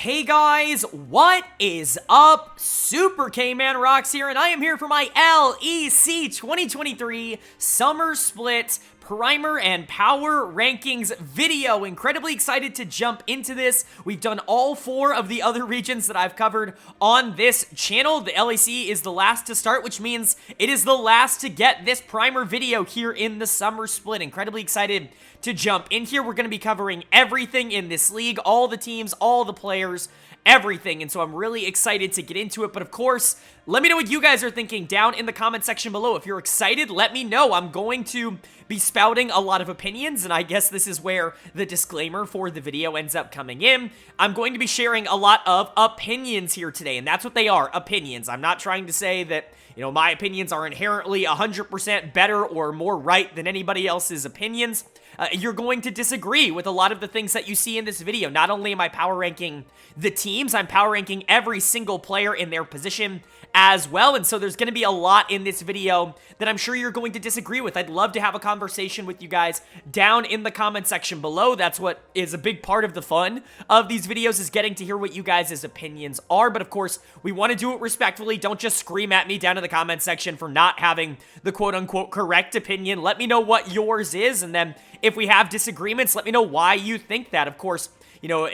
Hey guys, what is up? Super K-Man Rocks here, and I am here for my LEC 2023 Summer Split Primer and Power Rankings video. Incredibly excited to jump into this. We've done all 4 of the other regions that I've covered on this channel. The LEC is the last to start, which means it is the last to get this primer video here in the Summer Split. Incredibly excited to jump in here. We're going to be covering everything in this league, all the teams, all the players, everything, and so I'm really excited to get into it. But of course, let me know what you guys are thinking down in the comment section below. If you're excited, let me know. I'm going to be spouting a lot of opinions, and I guess this is where the disclaimer for the video ends up coming in. I'm going to be sharing a lot of opinions here today, and that's what they are, opinions. I'm not trying to say that, you know, my opinions are inherently 100% better or more right than anybody else's opinions. You're going to disagree with a lot of the things that you see in this video. Not only am I power ranking the teams, I'm power ranking every single player in their position as well, and so there's going to be a lot in this video that I'm sure you're going to disagree with. I'd love to have a conversation with you guys down in the comment section below. That's what is a big part of the fun of these videos, is getting to hear what you guys' opinions are, but of course, we want to do it respectfully. Don't just scream at me down in the comment section for not having the quote-unquote correct opinion. Let me know what yours is, and then if we have disagreements, let me know why you think that. Of course, you know,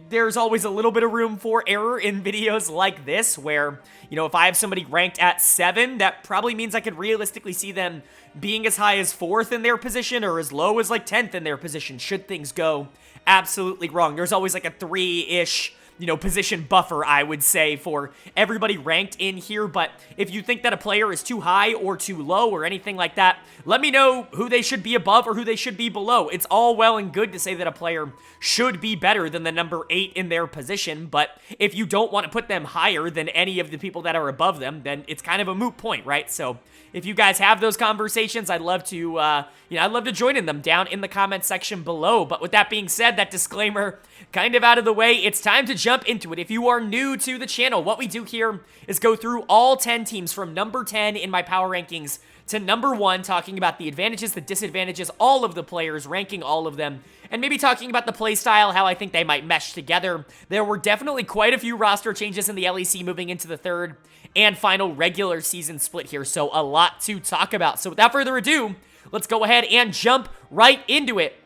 there's always a little bit of room for error in videos like this where, you know, if I have somebody ranked at 7, that probably means I could realistically see them being as high as 4th in their position or as low as like 10th in their position should things go absolutely wrong. There's always like a 3-ish, you know, position buffer, I would say, for everybody ranked in here. But if you think that a player is too high or too low or anything like that, let me know who they should be above or who they should be below. It's all well and good to say that a player should be better than the number 8 in their position, but if you don't want to put them higher than any of the people that are above them, then it's kind of a moot point, right? So if you guys have those conversations, I'd love to, you know, I'd love to join in them down in the comment section below. But with that being said, that disclaimer kind of out of the way, it's time to jump into it. If you are new to the channel, what we do here is go through all 10 teams from number 10 in my power rankings to number 1, talking about the advantages, the disadvantages, all of the players, ranking all of them, and maybe talking about the playstyle, how I think they might mesh together. There were definitely quite a few roster changes in the LEC moving into the 3rd and final regular season split here, so a lot to talk about. So without further ado, let's go ahead and jump right into it.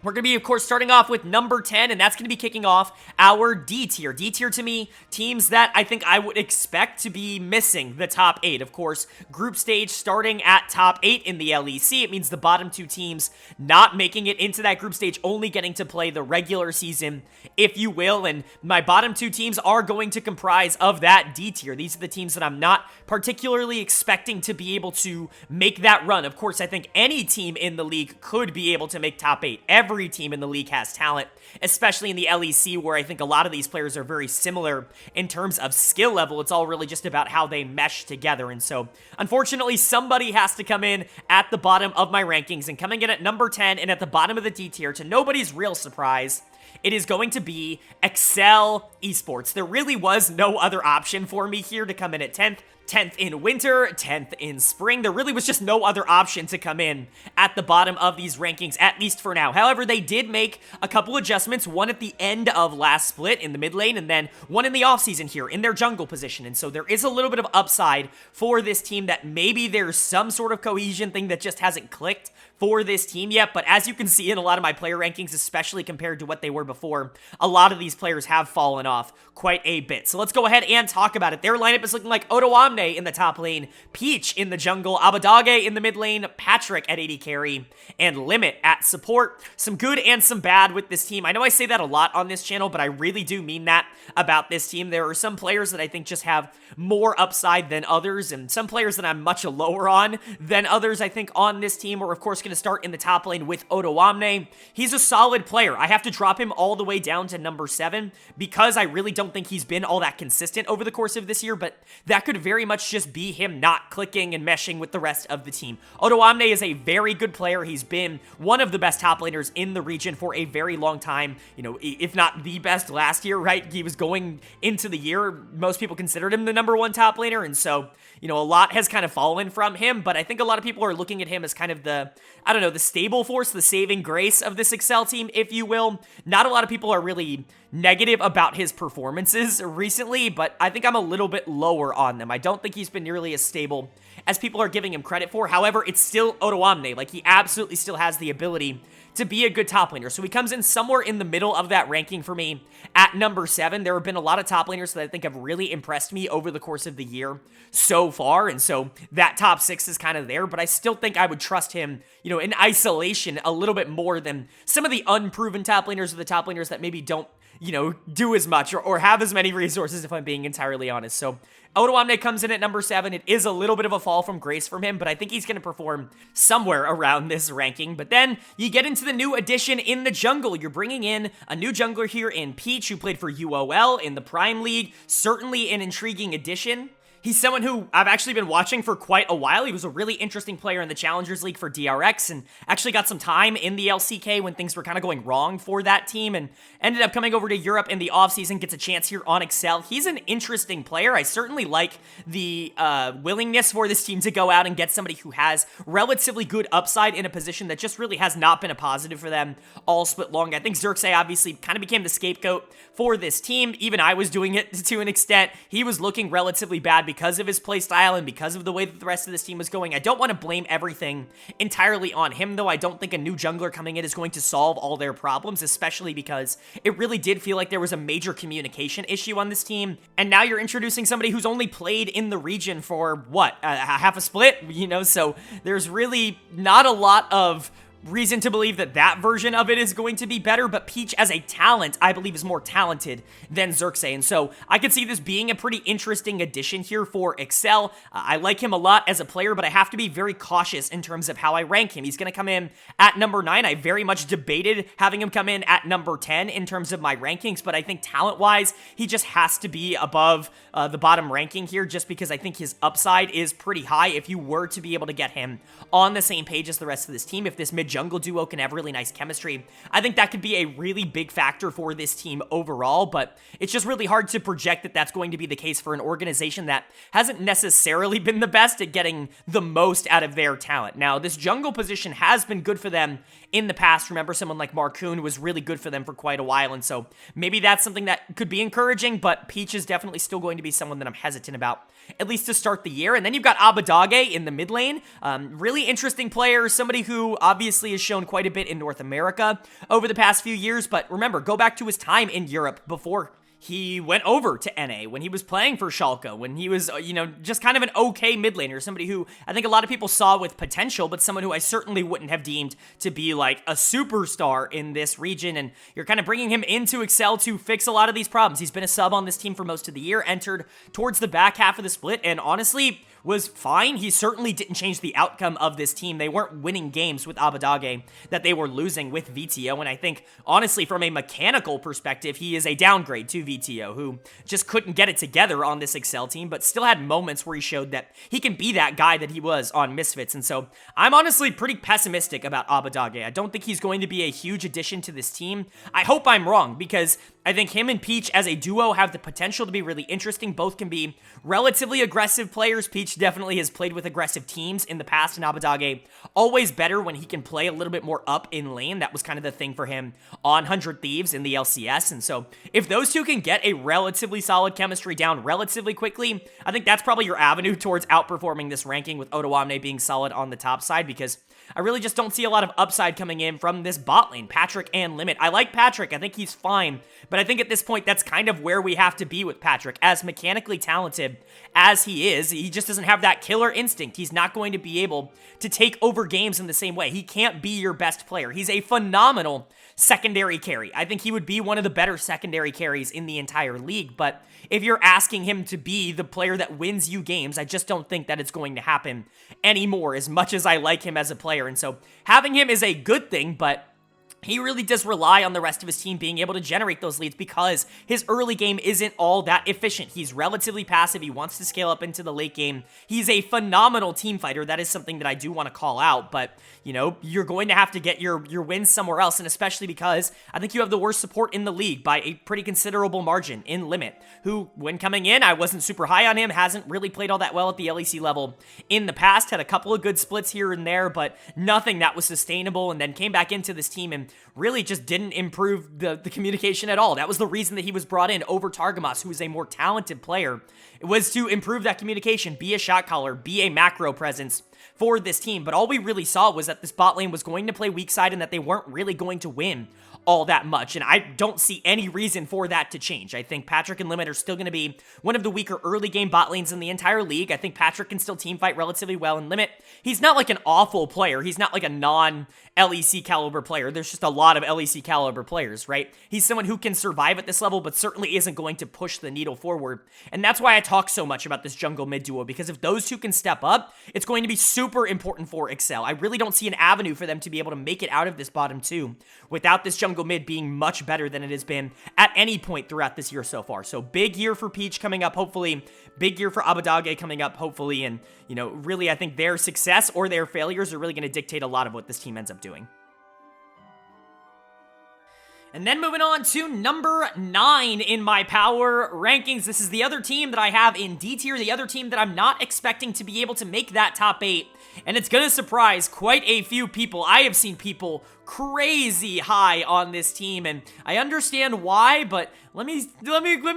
We're going to be, of course, starting off with number 10, and that's going to be kicking off our D tier. D tier, to me, teams that I think I would expect to be missing the top 8. Of course, group stage starting at top 8 in the LEC. It means the bottom 2 teams not making it into that group stage, only getting to play the regular season, if you will. And my bottom 2 teams are going to comprise of that D tier. These are the teams that I'm not particularly expecting to be able to make that run. Of course, I think any team in the league could be able to make top 8. Every team in the league has talent, especially in the LEC, where I think a lot of these players are very similar in terms of skill level. It's all really just about how they mesh together. And so, unfortunately, somebody has to come in at the bottom of my rankings, and coming in at number 10 and at the bottom of the D tier, to nobody's real surprise, it is going to be G2 Esports. There really was no other option for me here to come in at 10th. 10th in winter, 10th in spring. There really was just no other option to come in at the bottom of these rankings, at least for now. However, they did make a couple adjustments, one at the end of last split in the mid lane, and then one in the offseason here in their jungle position. And so there is a little bit of upside for this team, that maybe there's some sort of cohesion thing that just hasn't clicked for this team yet. But as you can see in a lot of my player rankings, especially compared to what they were before, a lot of these players have fallen off quite a bit. So let's go ahead and talk about it. Their lineup is looking like Odoamne in the top lane, Peach in the jungle, Abadage in the mid lane, Patrick at AD carry, and Limit at support. Some good and some bad with this team. I know I say that a lot on this channel, but I really do mean that about this team. There are some players that I think just have more upside than others, and some players that I'm much lower on than others, I think, on this team. We're, of course, going to start in the top lane with Odoamne. He's a solid player. I have to drop him all the way down to number 7 because I really don't think he's been all that consistent over the course of this year, but that could very much just be him not clicking and meshing with the rest of the team. Odoamne is a very good player. He's been one of the best top laners in the region for a very long time, you know, if not the best last year, right? He was going into the year, most people considered him the number 1 top laner, and so, you know, a lot has kind of fallen from him, but I think a lot of people are looking at him as kind of the I don't know, the stable force, the saving grace of this Excel team, if you will. Not a lot of people are really negative about his performances recently, but I think I'm a little bit lower on them. I don't think he's been nearly as stable as people are giving him credit for. However, it's still Odoamne. Like, he absolutely still has the ability to be a good top laner. So he comes in somewhere in the middle of that ranking for me at number 7. There have been a lot of top laners that I think have really impressed me over the course of the year so far, and so that top 6 is kind of there, but I still think I would trust him, you know, in isolation a little bit more than some of the unproven top laners or the top laners that maybe don't, you know, do as much or have as many resources, if I'm being entirely honest. So Odoamne comes in at number 7. It is a little bit of a fall from grace from him, but I think he's going to perform somewhere around this ranking. But then you get into the new addition in the jungle. You're bringing in a new jungler here in Peach, who played for UOL in the Prime League. Certainly an intriguing addition. He's someone who I've actually been watching for quite a while. He was a really interesting player in the Challengers League for DRX and actually got some time in the LCK when things were kind of going wrong for that team and ended up coming over to Europe in the offseason, gets a chance here on Excel. He's an interesting player. I certainly like the willingness for this team to go out and get somebody who has relatively good upside in a position that just really has not been a positive for them all split long. I think Xerxes obviously kind of became the scapegoat for this team. Even I was doing it to an extent. He was looking relatively bad because of his playstyle and because of the way that the rest of this team was going. I don't want to blame everything entirely on him, though. I don't think a new jungler coming in is going to solve all their problems, especially because it really did feel like there was a major communication issue on this team. And now you're introducing somebody who's only played in the region for, what, half a split? You know, so there's really not a lot of reason to believe that that version of it is going to be better, but Peach as a talent, I believe, is more talented than Xerxes, and so I could see this being a pretty interesting addition here for Excel. I like him a lot as a player, but I have to be very cautious in terms of how I rank him. He's going to come in at number 9. I very much debated having him come in at number 10 in terms of my rankings, but I think talent-wise, he just has to be above the bottom ranking here, just because I think his upside is pretty high if you were to be able to get him on the same page as the rest of this team. If this mid-jungle duo can have really nice chemistry, I think that could be a really big factor for this team overall, but it's just really hard to project that that's going to be the case for an organization that hasn't necessarily been the best at getting the most out of their talent. Now, this jungle position has been good for them in the past. Remember, someone like Marcoon was really good for them for quite a while, and so maybe that's something that could be encouraging, but Peach is definitely still going to be someone that I'm hesitant about, at least to start the year. And then you've got Abadage in the mid lane. Really interesting player, somebody who obviously has shown quite a bit in North America over the past few years, but remember, go back to his time in Europe before he went over to NA, when he was playing for Schalke, when he was, you know, just kind of an okay mid laner, somebody who I think a lot of people saw with potential, but someone who I certainly wouldn't have deemed to be like a superstar in this region. And you're kind of bringing him into Excel to fix a lot of these problems. He's been a sub on this team for most of the year, entered towards the back half of the split, and honestly was fine. He certainly didn't change the outcome of this team. They weren't winning games with Abadage that they were losing with VTO, and I think, honestly, from a mechanical perspective, he is a downgrade to VTO, who just couldn't get it together on this Excel team, but still had moments where he showed that he can be that guy that he was on Misfits, and so I'm honestly pretty pessimistic about Abadage. I don't think he's going to be a huge addition to this team. I hope I'm wrong, because I think him and Peach as a duo have the potential to be really interesting. Both can be relatively aggressive players. Peach definitely has played with aggressive teams in the past, and Abadage always better when he can play a little bit more up in lane. That was kind of the thing for him on 100 Thieves in the LCS, and so if those two can get a relatively solid chemistry down relatively quickly, I think that's probably your avenue towards outperforming this ranking, with Odoamne being solid on the top side, because I really just don't see a lot of upside coming in from this bot lane, Patrick and Limit. I like Patrick. I think he's fine, but I think at this point, that's kind of where we have to be with Patrick. As mechanically talented as he is, he just doesn't have that killer instinct. He's not going to be able to take over games in the same way. He can't be your best player. He's a phenomenal secondary carry. I think he would be one of the better secondary carries in the entire league, but if you're asking him to be the player that wins you games, I just don't think that it's going to happen anymore, as much as I like him as a player. And so having him is a good thing, but he really does rely on the rest of his team being able to generate those leads because his early game isn't all that efficient. He's relatively passive. He wants to scale up into the late game. He's a phenomenal team fighter. That is something that I do want to call out, but, you know, you're going to have to get your wins somewhere else, and especially because I think you have the worst support in the league by a pretty considerable margin in Limit, who, when coming in, I wasn't super high on him, hasn't really played all that well at the LEC level in the past, had a couple of good splits here and there, but nothing that was sustainable, and then came back into this team and really just didn't improve the communication at all. That was the reason that he was brought in over Targamas, who is a more talented player. It was to improve that communication, be a shot caller, be a macro presence for this team. But all we really saw was that this bot lane was going to play weak side and that they weren't really going to win all that much, and I don't see any reason for that to change. I think Patrick and Limit are still going to be one of the weaker early game bot lanes in the entire league. I think Patrick can still team fight relatively well, and Limit, he's not like an awful player. He's not like a non-LEC caliber player. There's just a lot of LEC caliber players, right? He's someone who can survive at this level, but certainly isn't going to push the needle forward, and that's why I talk so much about this jungle mid duo, because if those two can step up, it's going to be super important for Excel. I really don't see an avenue for them to be able to make it out of this bottom two without this jungle mid being much better than it has been at any point throughout this year so far. So big year for Peach coming up, hopefully. Big year for Abadage coming up, hopefully. And, you know, really, I think their success or their failures are really going to dictate a lot of what this team ends up doing. And then moving on to number 9 in my power rankings. This is the other team that I have in D tier, the other team that I'm not expecting to be able to make that top 8. And it's going to surprise quite a few people. I have seen people crazy high on this team, and I understand why, but let me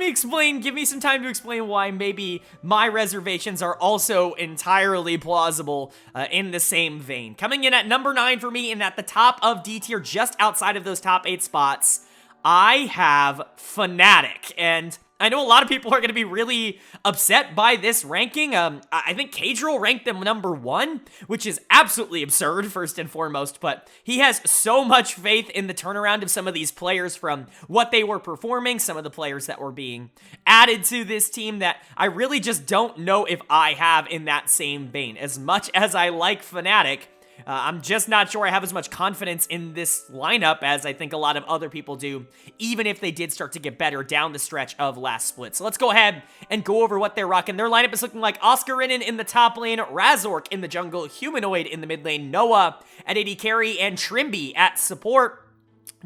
explain, give me some time to explain why maybe my reservations are also entirely plausible in the same vein. Coming in at number 9 for me and at the top of D tier, just outside of those top 8 spots, I have Fnatic, and I know a lot of people are going to be really upset by this ranking. I think Cadril ranked them number 1, which is absolutely absurd, first and foremost, but he has so much faith in the turnaround of some of these players from what they were performing, some of the players that were being added to this team that I really just don't know if I have in that same vein. As much as I like Fnatic, I'm just not sure I have as much confidence in this lineup as I think a lot of other people do, even if they did start to get better down the stretch of last split. So let's go ahead and go over what they're rocking. Their lineup is looking like Oscarinin in the top lane, Razork in the jungle, Humanoid in the mid lane, Noah at AD carry, and Trimby at support.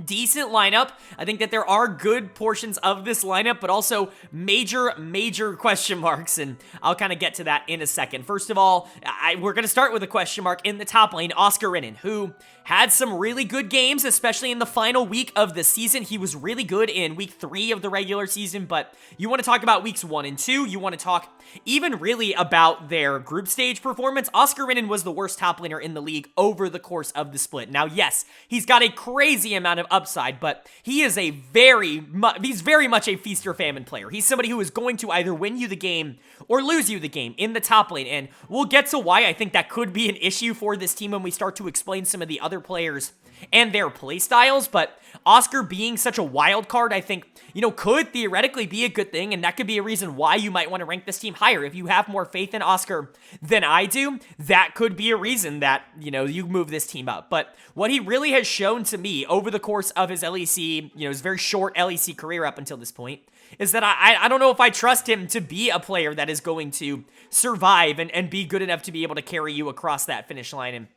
Decent lineup. I think that there are good portions of this lineup, but also major question marks, and I'll kind of get to that in a second. First of all, we're going to start with a question mark in the top lane, Oscarinin, who had some really good games, especially in the final week of the season. He was really good in week 3 of the regular season, but you want to talk about weeks 1 and 2, you want to talk even really about their group stage performance. Oscarinin was the worst top laner in the league over the course of the split. Now, yes, he's got a crazy amount of upside, but he is he's very much a feast or famine player. He's somebody who is going to either win you the game or lose you the game in the top lane, and we'll get to why I think that could be an issue for this team when we start to explain some of the other players and their play styles. But Oscar being such a wild card, I think, you know, could theoretically be a good thing, and that could be a reason why you might want to rank this team higher. If you have more faith in Oscar than I do, that could be a reason that, you know, you move this team up. But what he really has shown to me over the course of his LEC, you know, his very short LEC career up until this point, is that I don't know if I trust him to be a player that is going to survive and be good enough to be able to carry you across that finish line. And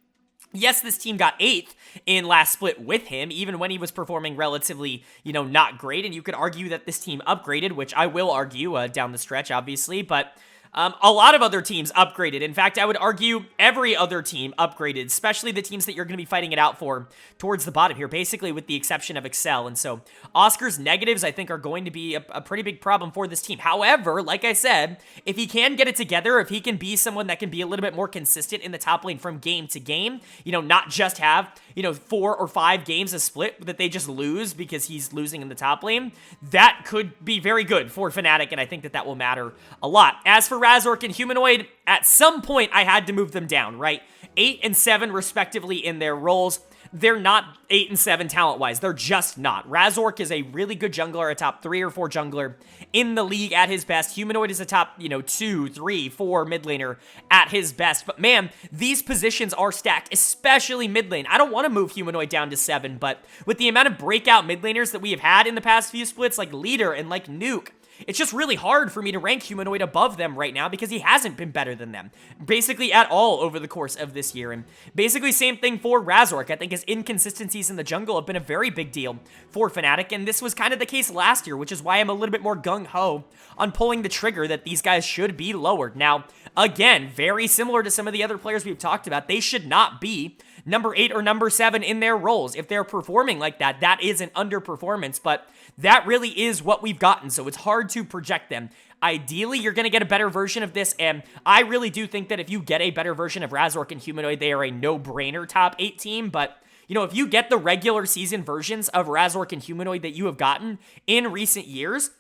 yes, this team got 8th in last split with him, even when he was performing relatively, you know, not great. And you could argue that this team upgraded, which I will argue down the stretch, obviously. But a lot of other teams upgraded. In fact, I would argue every other team upgraded, especially the teams that you're going to be fighting it out for towards the bottom here, basically with the exception of Excel. And so Oscar's negatives, I think, are going to be a pretty big problem for this team. However, like I said, if he can get it together, if he can be someone that can be a little bit more consistent in the top lane from game to game, you know, not just have, you know, 4 or 5 games a split that they just lose because he's losing in the top lane, that could be very good for Fnatic, and I think that that will matter a lot. As for Razork and Humanoid, at some point I had to move them down, right? 8 and 7 respectively in their roles. they're not 8 and 7 talent-wise. They're just not. Razork is a really good jungler, a top 3 or 4 jungler in the league at his best. Humanoid is a top, 2, 3, 4 mid laner at his best. But man, these positions are stacked, especially mid lane. I don't want to move Humanoid down to 7, but with the amount of breakout mid laners that we have had in the past few splits, like Leader and like Nuke, it's just really hard for me to rank Humanoid above them right now because he hasn't been better than them, basically at all over the course of this year. And basically same thing for Razork. I think his inconsistencies in the jungle have been a very big deal for Fnatic, and this was kind of the case last year, which is why I'm a little bit more gung-ho on pulling the trigger that these guys should be lowered. Now, again, very similar to some of the other players we've talked about, they should not be number 8 or number 7 in their roles. If they're performing like that, that is an underperformance, but that really is what we've gotten, so it's hard to project them. Ideally, you're going to get a better version of this, and I really do think that if you get a better version of Razork and Humanoid, they are a no-brainer top 8 team, but if you get the regular season versions of Razork and Humanoid that you have gotten in recent years,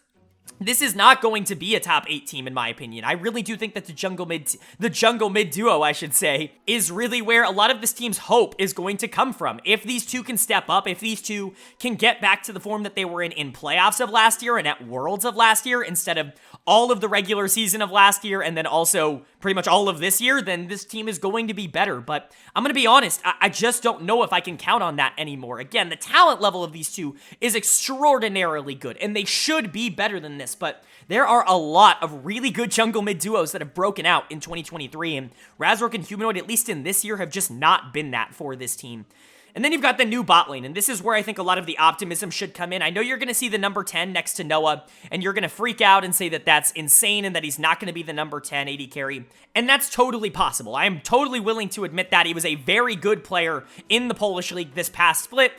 this is not going to be a top 8 team, in my opinion. I really do think that the jungle mid duo, I should say, is really where a lot of this team's hope is going to come from. If these two can step up, if these two can get back to the form that they were in playoffs of last year and at Worlds of last year, instead of all of the regular season of last year and then also pretty much all of this year, then this team is going to be better. But I'm going to be honest, I just don't know if I can count on that anymore. Again, the talent level of these two is extraordinarily good, and they should be better than this, but there are a lot of really good jungle mid duos that have broken out in 2023, and Razork and Humanoid, at least in this year, have just not been that for this team. And then you've got the new bot lane, and this is where I think a lot of the optimism should come in. I know you're going to see the number 10 next to Noah, and you're going to freak out and say that that's insane and that he's not going to be the number 10 AD carry, and that's totally possible. I am totally willing to admit that. He was a very good player in the Polish League this past split.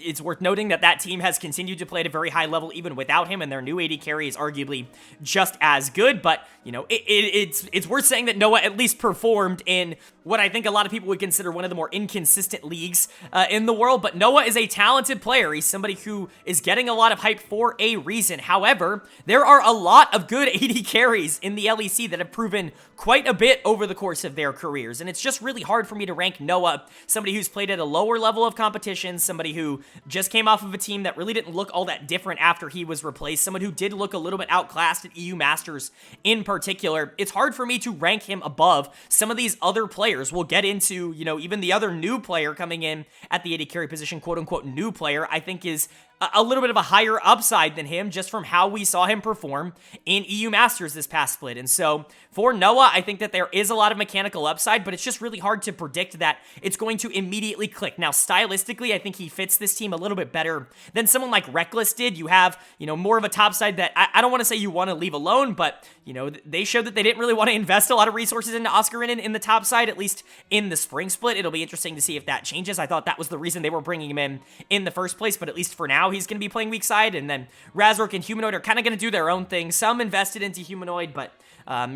It's worth noting that that team has continued to play at a very high level even without him, and their new AD carry is arguably just as good, but, it's worth saying that Noah at least performed in what I think a lot of people would consider one of the more inconsistent leagues in the world, but Noah is a talented player. He's somebody who is getting a lot of hype for a reason. However, there are a lot of good AD carries in the LEC that have proven quite a bit over the course of their careers, and it's just really hard for me to rank Noah, somebody who's played at a lower level of competition, somebody who just came off of a team that really didn't look all that different after he was replaced, someone who did look a little bit outclassed at EU Masters in particular. It's hard for me to rank him above some of these other players. We'll get into, even the other new player coming in at the AD carry position, quote-unquote new player, I think is a little bit of a higher upside than him just from how we saw him perform in EU Masters this past split. And so for Noah, I think that there is a lot of mechanical upside, but it's just really hard to predict that it's going to immediately click. Now, stylistically, I think he fits this team a little bit better than someone like Reckless did. You have, more of a top side that I don't want to say you want to leave alone, but, they showed that they didn't really want to invest a lot of resources into Oscar in the top side, at least in the spring split. It'll be interesting to see if that changes. I thought that was the reason they were bringing him in the first place, but at least for now, he's going to be playing weak side, and then Razork and Humanoid are kind of going to do their own thing. Some invested into Humanoid, but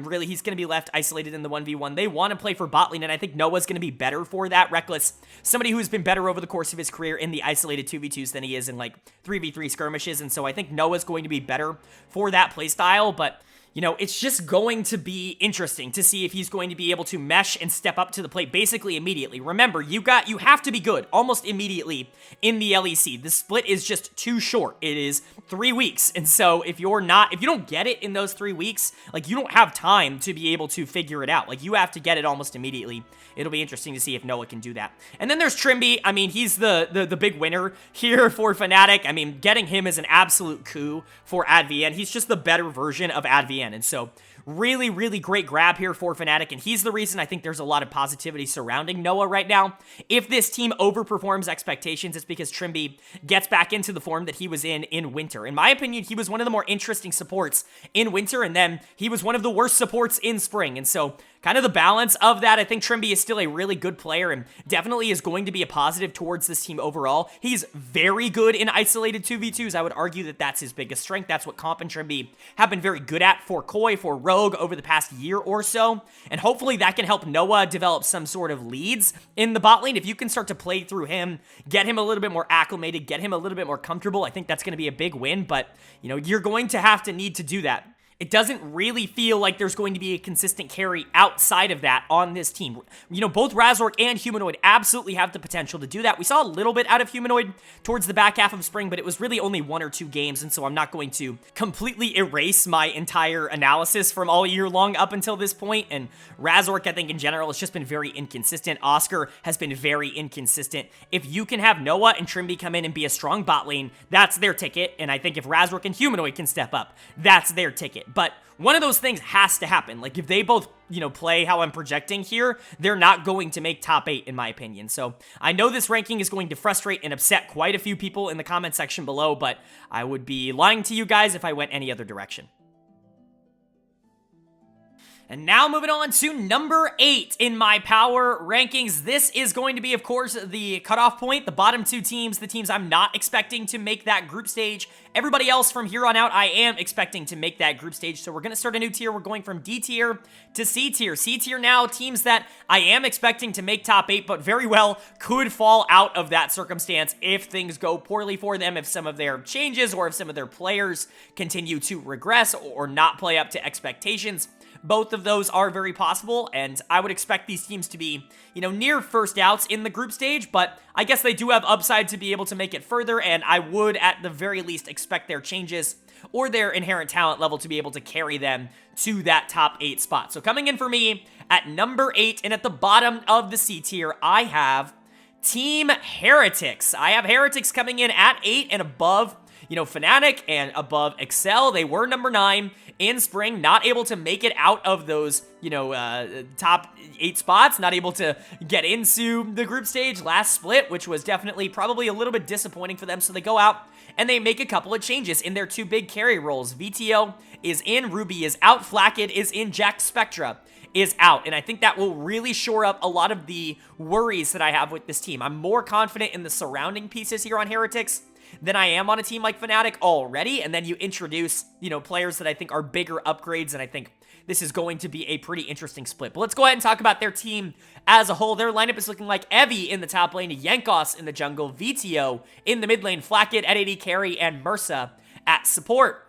really he's going to be left isolated in the 1v1. They want to play for bot lane, and I think Noah's going to be better for that. Reckless, somebody who's been better over the course of his career in the isolated 2v2s than he is in like 3v3 skirmishes, and so I think Noah's going to be better for that playstyle, but it's just going to be interesting to see if he's going to be able to mesh and step up to the plate basically immediately. Remember, you have to be good almost immediately in the LEC. The split is just too short. It is 3 weeks. And so if you don't get it in those 3 weeks, like you don't have time to be able to figure it out. Like you have to get it almost immediately. It'll be interesting to see if Noah can do that. And then there's Trimby. I mean, he's the big winner here for Fnatic. I mean, getting him is an absolute coup for ADVN. He's just the better version of ADVN. And so really, really great grab here for Fnatic, and he's the reason I think there's a lot of positivity surrounding Noah right now. If this team overperforms expectations, it's because Trimby gets back into the form that he was in Winter. In my opinion, he was one of the more interesting supports in Winter, and then he was one of the worst supports in Spring, and so kind of the balance of that, I think Trimby is still a really good player and definitely is going to be a positive towards this team overall. He's very good in isolated 2v2s. I would argue that that's his biggest strength. That's what Comp and Trimby have been very good at for Koi, for Rogue over the past year or so, and hopefully that can help Noah develop some sort of leads in the bot lane. If you can start to play through him, get him a little bit more acclimated, get him a little bit more comfortable, I think that's going to be a big win, but, you're going to need to do that it doesn't really feel like there's going to be a consistent carry outside of that on this team. You know, both Razork and Humanoid absolutely have the potential to do that. We saw a little bit out of Humanoid towards the back half of spring, but it was really only 1 or 2 games, and so I'm not going to completely erase my entire analysis from all year long up until this point. And Razork, I think in general, has just been very inconsistent. Oscar has been very inconsistent. If you can have Noah and Trimby come in and be a strong bot lane, that's their ticket. And I think if Razork and Humanoid can step up, that's their ticket. But one of those things has to happen. Like, if they both, you know, play how I'm projecting here, they're not going to make top 8, in my opinion. So I know this ranking is going to frustrate and upset quite a few people in the comment section below, but I would be lying to you guys if I went any other direction. And now moving on to number 8 in my power rankings. This is going to be, of course, the cutoff point, the bottom 2 teams, the teams I'm not expecting to make that group stage. Everybody else from here on out, I am expecting to make that group stage. So we're going to start a new tier. We're going from D tier to C tier. C tier now, teams that I am expecting to make top 8, but very well could fall out of that circumstance if things go poorly for them, if some of their changes or if some of their players continue to regress or not play up to expectations. Both of those are very possible, and I would expect these teams to be, you know, near first outs in the group stage, but I guess they do have upside to be able to make it further, and I would, at the very least, expect their changes or their inherent talent level to be able to carry them to that top 8 spot. So coming in for me at number 8, and at the bottom of the C tier, I have Team Heretics. I have Heretics coming in at 8 and above, you know, Fnatic and above Excel. They were number 9 in spring, not able to make it out of those, you know, top 8 spots, not able to get into the group stage last split, which was definitely probably a little bit disappointing for them. So they go out and they make a couple of changes in their 2 big carry roles. VTO is in, Ruby is out, Flackid is in, Jack Spectra is out, and I think that will really shore up a lot of the worries that I have with this team. I'm more confident in the surrounding pieces here on Heretics than I am on a team like Fnatic already, and then you introduce, you know, players that I think are bigger upgrades, and I think this is going to be a pretty interesting split. But let's go ahead and talk about their team as a whole. Their lineup is looking like Evie in the top lane, Yankos in the jungle, VTO in the mid lane, Flackid at AD carry, and Mursa at support.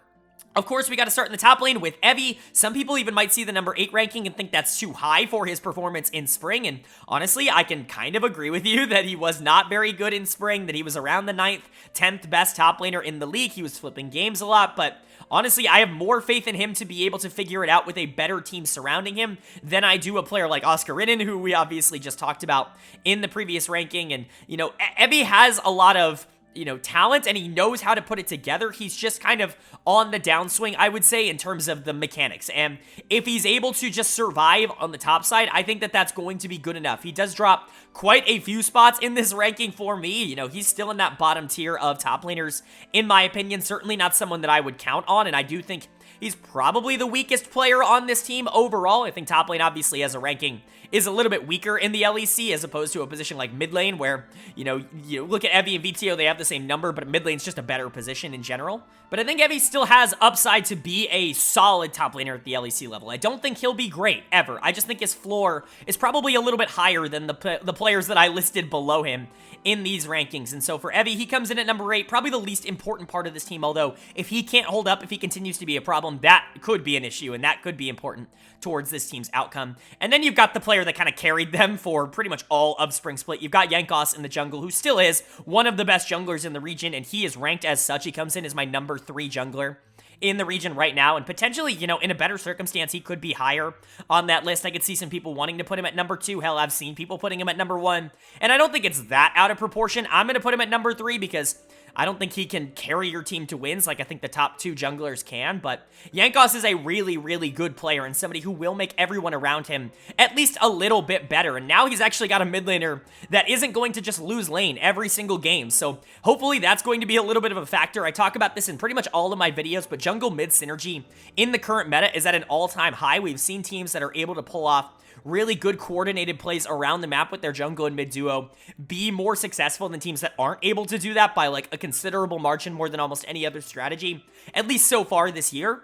Of course, we got to start in the top lane with Evie. Some people even might see the number 8 ranking and think that's too high for his performance in spring, and honestly, I can kind of agree with you that he was not very good in spring, that he was around the 9th, 10th best top laner in the league. He was flipping games a lot, but honestly, I have more faith in him to be able to figure it out with a better team surrounding him than I do a player like Oscar Ridden, who we obviously just talked about in the previous ranking. And, you know, Evie has a lot of, you know, talent, and he knows how to put it together. He's just kind of on the downswing, I would say, in terms of the mechanics. And if he's able to just survive on the top side, I think that that's going to be good enough. He does drop quite a few spots in this ranking for me. You know, he's still in that bottom tier of top laners, in my opinion. Certainly not someone that I would count on, and I do think he's probably the weakest player on this team overall. I think top lane, obviously, as a ranking, is a little bit weaker in the LEC as opposed to a position like mid lane where, you know, you look at Evie and VTO, they have the same number, but mid lane's just a better position in general. But I think Evie still has upside to be a solid top laner at the LEC level. I don't think he'll be great, ever. I just think his floor is probably a little bit higher than the players that I listed below him in these rankings. And so for Evie, he comes in at number 8, probably the least important part of this team, although if he can't hold up, if he continues to be a problem, that could be an issue, and that could be important towards this team's outcome. And then you've got the player that kind of carried them for pretty much all of Spring Split. You've got Yankos in the jungle, who still is one of the best junglers in the region, and he is ranked as such. He comes in as my number 3 jungler in the region right now, and potentially, you know, in a better circumstance, he could be higher on that list. I could see some people wanting to put him at number 2. Hell, I've seen people putting him at number 1, and I don't think it's that out of proportion. I'm going to put him at number 3 because I don't think he can carry your team to wins like I think the top 2 junglers can, but Yankos is a really, really good player and somebody who will make everyone around him at least a little bit better, and now he's actually got a mid laner that isn't going to just lose lane every single game, so hopefully that's going to be a little bit of a factor. I talk about this in pretty much all of my videos, but jungle mid synergy in the current meta is at an all-time high. We've seen teams that are able to pull off really good coordinated plays around the map with their jungle and mid duo be more successful than teams that aren't able to do that by like a considerable margin, more than almost any other strategy, at least so far this year.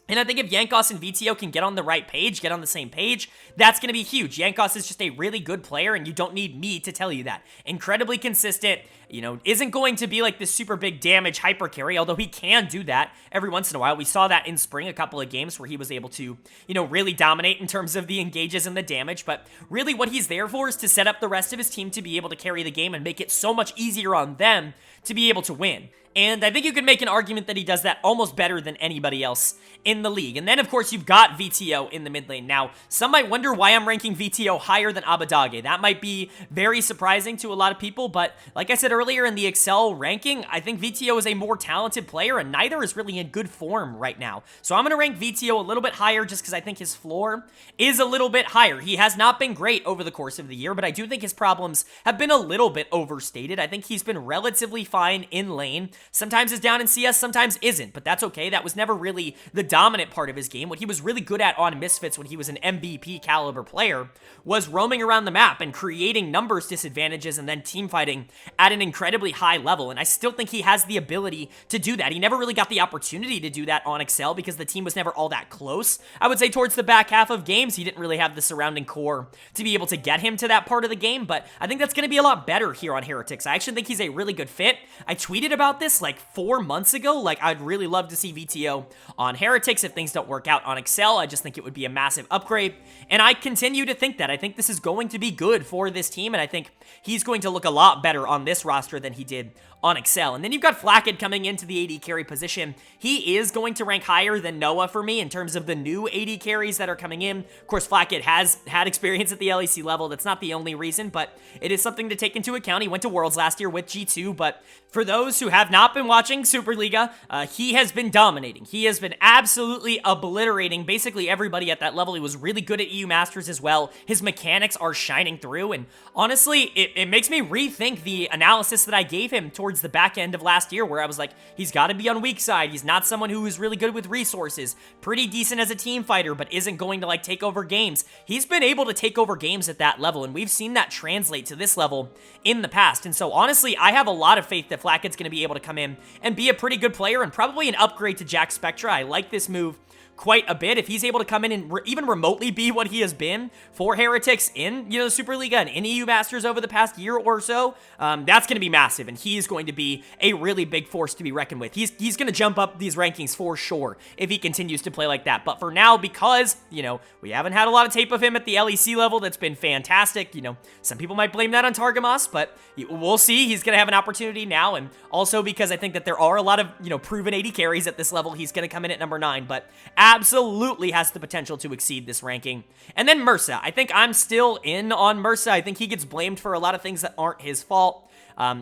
And I think if Jankos and VTO can get on the right page, get on the same page, that's going to be huge. Jankos is just a really good player, and you don't need me to tell you that. Incredibly consistent, isn't going to be like this super big damage hyper carry, although he can do that every once in a while. We saw that in spring, a couple of games where he was able to, really dominate in terms of the engages and the damage. But really what he's there for is to set up the rest of his team to be able to carry the game and make it so much easier on them to be able to win. And I think you could make an argument that he does that almost better than anybody else in the league. And then, of course, you've got VTO in the mid lane. Now, some might wonder why I'm ranking VTO higher than Abadage. That might be very surprising to a lot of people, but like I said earlier in the Excel ranking, I think VTO is a more talented player, and neither is really in good form right now. So I'm going to rank VTO a little bit higher just because I think his floor is a little bit higher. He has not been great over the course of the year, but I do think his problems have been a little bit overstated. I think he's been relatively fine in lane. Sometimes is down in CS, sometimes isn't, but that's okay. That was never really the dominant part of his game. What he was really good at on Misfits when he was an MVP caliber player was roaming around the map and creating numbers disadvantages and then team fighting at an incredibly high level, and I still think he has the ability to do that. He never really got the opportunity to do that on Excel because the team was never all that close. I would say towards the back half of games, he didn't really have the surrounding core to be able to get him to that part of the game, but I think that's going to be a lot better here on Heretics. I actually think he's a really good fit. I tweeted about this like 4 months ago. Like, I'd really love to see VTO on Heretics if things don't work out on Excel. I just think it would be a massive upgrade, and I continue to think that. I think this is going to be good for this team, and I think he's going to look a lot better on this roster than he did on Excel. And then you've got Flacket coming into the AD carry position. He is going to rank higher than Noah for me in terms of the new AD carries that are coming in. Of course, Flacket has had experience at the LEC level. That's not the only reason, but it is something to take into account. He went to Worlds last year with G2, but for those who have not been watching Superliga, he has been dominating. He has been absolutely obliterating basically everybody at that level. He was really good at EU Masters as well. His mechanics are shining through, and honestly, it makes me rethink the analysis that I gave him towards the back end of last year, where I was like, he's got to be on weak side. He's not someone who is really good with resources, pretty decent as a team fighter, but isn't going to like take over games. He's been able to take over games at that level, and we've seen that translate to this level in the past. And so honestly, I have a lot of faith that Flacket's going to be able to come in and be a pretty good player and probably an upgrade to Jack Spectra. I like this move quite a bit. If he's able to come in and even remotely be what he has been for Heretics in, Superliga and in EU Masters over the past year or so, that's going to be massive, and he's going to be a really big force to be reckoned with. He's going to jump up these rankings for sure if he continues to play like that. But for now, because, we haven't had a lot of tape of him at the LEC level that's been fantastic, some people might blame that on Targamas, but we'll see. He's going to have an opportunity now, and also because I think that there are a lot of, proven AD carries at this level, he's going to come in at number 9, but absolutely has the potential to exceed this ranking. And then Mursa. I think I'm still in on Mursa. I think he gets blamed for a lot of things that aren't his fault.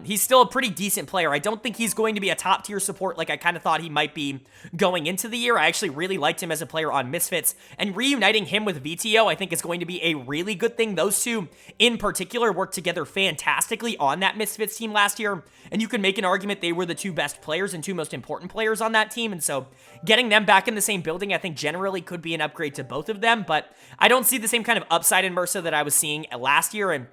He's still a pretty decent player. I don't think he's going to be a top-tier support like I kind of thought he might be going into the year. I actually really liked him as a player on Misfits, and reuniting him with VTO I think is going to be a really good thing. Those two in particular worked together fantastically on that Misfits team last year, and you can make an argument they were the two best players and two most important players on that team, and so getting them back in the same building I think generally could be an upgrade to both of them, but I don't see the same kind of upside in Mursa that I was seeing last year, and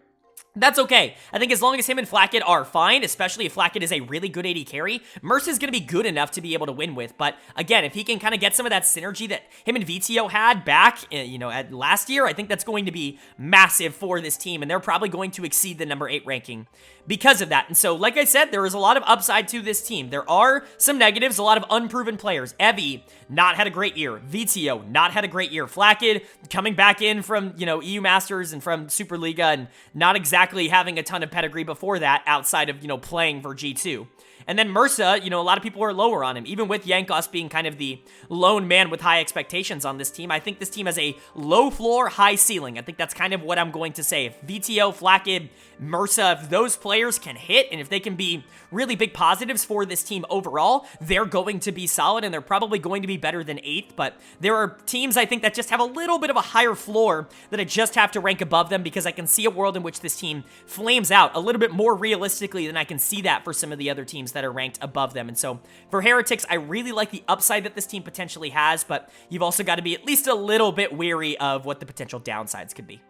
that's okay. I think as long as him and Flacket are fine, especially if Flacket is a really good AD carry, Merce is going to be good enough to be able to win with. But again, if he can kind of get some of that synergy that him and VTO had back, at last year, I think that's going to be massive for this team, and they're probably going to exceed the number 8 ranking because of that. And so, like I said, there is a lot of upside to this team. There are some negatives, a lot of unproven players. Evie, not had a great year. VTO, not had a great year. Flacket, coming back in from, EU Masters and from Superliga and not exactly having a ton of pedigree before that outside of, playing for G2. And then Mursa, a lot of people are lower on him, even with Jankos being kind of the lone man with high expectations on this team. I think this team has a low floor, high ceiling. I think that's kind of what I'm going to say. If VTO, Flacket, Mursa, if those players can hit, and if they can be really big positives for this team overall, they're going to be solid, and they're probably going to be better than 8th, but there are teams I think that just have a little bit of a higher floor that I just have to rank above them, because I can see a world in which this team flames out a little bit more realistically than I can see that for some of the other teams that are ranked above them. And so for Heretics, I really like the upside that this team potentially has, but you've also got to be at least a little bit weary of what the potential downsides could be.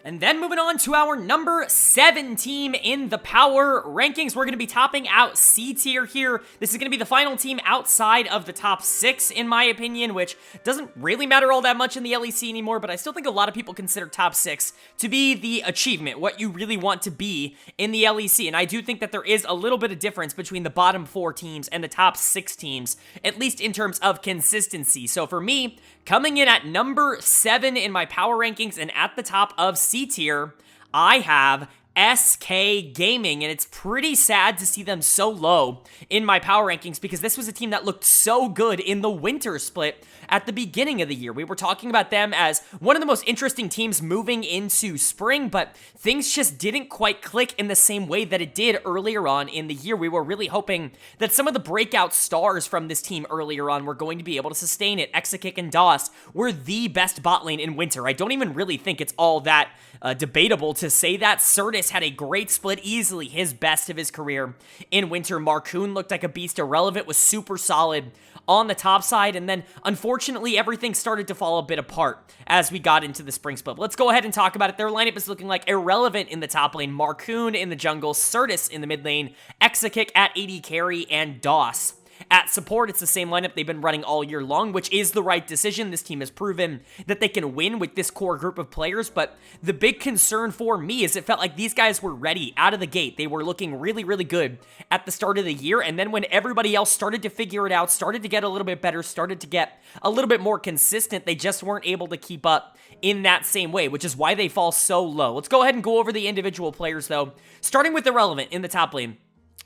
And then moving on to our number 7 team in the power rankings, we're going to be topping out C tier here. This is going to be the final team outside of the top 6, in my opinion, which doesn't really matter all that much in the LEC anymore, but I still think a lot of people consider top 6 to be the achievement, what you really want to be in the LEC. And I do think that there is a little bit of difference between the bottom 4 teams and the top 6 teams, at least in terms of consistency. So for me, coming in at number 7 in my power rankings and at the top of C tier, I have SK Gaming, and it's pretty sad to see them so low in my power rankings because this was a team that looked so good in the winter split at the beginning of the year. We were talking about them as one of the most interesting teams moving into spring, but things just didn't quite click in the same way that it did earlier on in the year. We were really hoping that some of the breakout stars from this team earlier on were going to be able to sustain it. Exakick and DOS were the best bot lane in winter. I don't even really think it's all that debatable to say that. Certus had a great split, easily his best of his career in winter. Marcoon looked like a beast. Irrelevant was super solid on the top side, and then unfortunately everything started to fall a bit apart as we got into the spring split. Let's go ahead and talk about it. Their lineup is looking like Irrelevant in the top lane, Marcoon in the jungle, Certus in the mid lane, Exakick at AD carry, and DOS at support. It's the same lineup they've been running all year long, which is the right decision. This team has proven that they can win with this core group of players, but the big concern for me is it felt like these guys were ready out of the gate. They were looking really, really good at the start of the year, and then when everybody else started to figure it out, started to get a little bit better, started to get a little bit more consistent, they just weren't able to keep up in that same way, which is why they fall so low. Let's go ahead and go over the individual players, though, starting with Irrelevant in the top lane,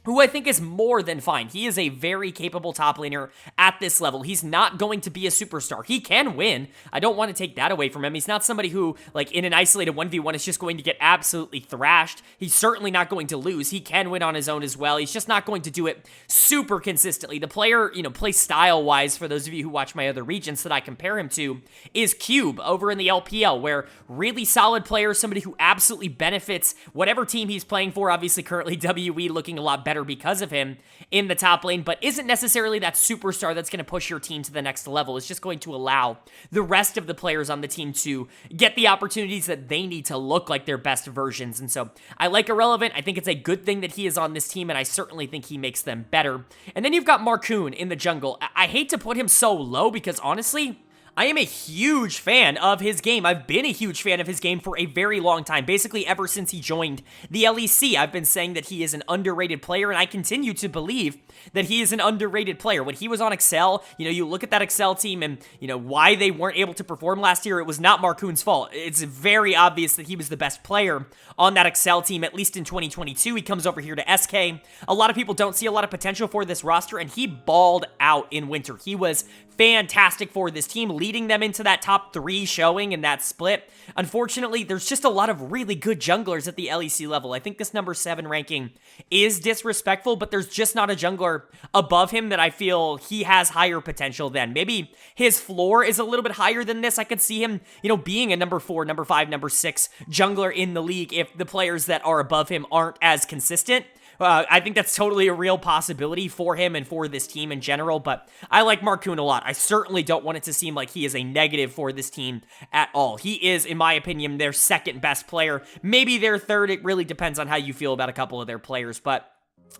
who I think is more than fine. He is a very capable top laner at this level. He's not going to be a superstar. He can win. I don't want to take that away from him. He's not somebody who, like, in an isolated 1v1 is just going to get absolutely thrashed. He's certainly not going to lose. He can win on his own as well. He's just not going to do it super consistently. The player, play style-wise, for those of you who watch my other regions that I compare him to, is Cube over in the LPL, where really solid player, somebody who absolutely benefits whatever team he's playing for. Obviously, currently WE looking a lot better because of him in the top lane, but isn't necessarily that superstar that's going to push your team to the next level. It's just going to allow the rest of the players on the team to get the opportunities that they need to look like their best versions. And so I like Irrelevant. I think it's a good thing that he is on this team, and I certainly think he makes them better. And then you've got Marcoon in the jungle. I hate to put him so low because honestly, I am a huge fan of his game. I've been a huge fan of his game for a very long time. Basically, ever since he joined the LEC, I've been saying that he is an underrated player, and I continue to believe that he is an underrated player. When he was on Excel, you look at that Excel team and, why they weren't able to perform last year, it was not Marcoon's fault. It's very obvious that he was the best player on that Excel team, at least in 2022. He comes over here to SK. A lot of people don't see a lot of potential for this roster, and he balled out in winter. He was fantastic for this team, leading them into that top 3 showing in that split. Unfortunately, there's just a lot of really good junglers at the LEC level. I think this number 7 ranking is disrespectful, but there's just not a jungler above him that I feel he has higher potential than. Maybe his floor is a little bit higher than this. I could see him, being a number 4, number 5, number 6 jungler in the league if the players that are above him aren't as consistent. I think that's totally a real possibility for him and for this team in general, but I like Marcoon a lot. I certainly don't want it to seem like he is a negative for this team at all. He is, in my opinion, their second best player. Maybe their third. It really depends on how you feel about a couple of their players, but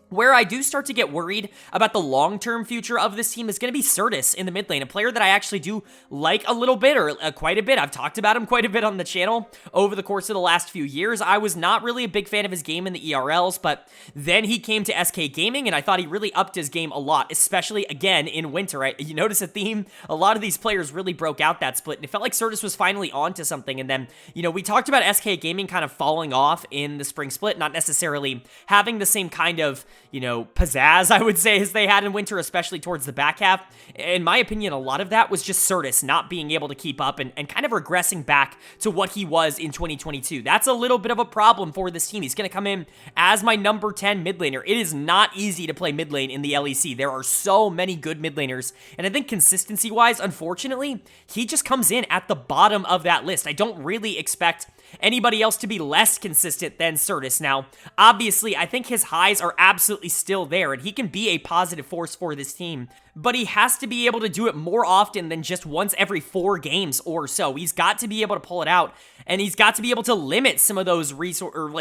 where I do start to get worried about the long-term future of this team is going to be Certus in the mid lane, a player that I actually do like a little bit, or quite a bit. I've talked about him quite a bit on the channel over the course of the last few years. I was not really a big fan of his game in the ERLs, but then he came to SK Gaming, and I thought he really upped his game a lot, especially, again, in winter. You notice a theme? A lot of these players really broke out that split, and it felt like Certus was finally onto something, and then, we talked about SK Gaming kind of falling off in the spring split, not necessarily having the same kind of pizzazz, I would say, as they had in winter, especially towards the back half. In my opinion, a lot of that was just Certus not being able to keep up and kind of regressing back to what he was in 2022. That's a little bit of a problem for this team. He's going to come in as my number 10 mid laner. It is not easy to play mid lane in the LEC. There are so many good mid laners, and I think consistency-wise, unfortunately, he just comes in at the bottom of that list. I don't really expect anybody else to be less consistent than Certus. Now, obviously, I think his highs are absolutely still there, and he can be a positive force for this team. But he has to be able to do it more often than just once every 4 games or so. He's got to be able to pull it out, and he's got to be able to limit some of those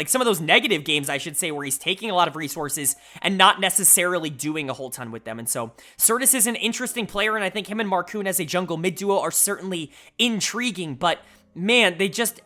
some of those negative games, I should say, where he's taking a lot of resources and not necessarily doing a whole ton with them. And so Certus is an interesting player, and I think him and Marcoon as a jungle mid duo are certainly intriguing, but man,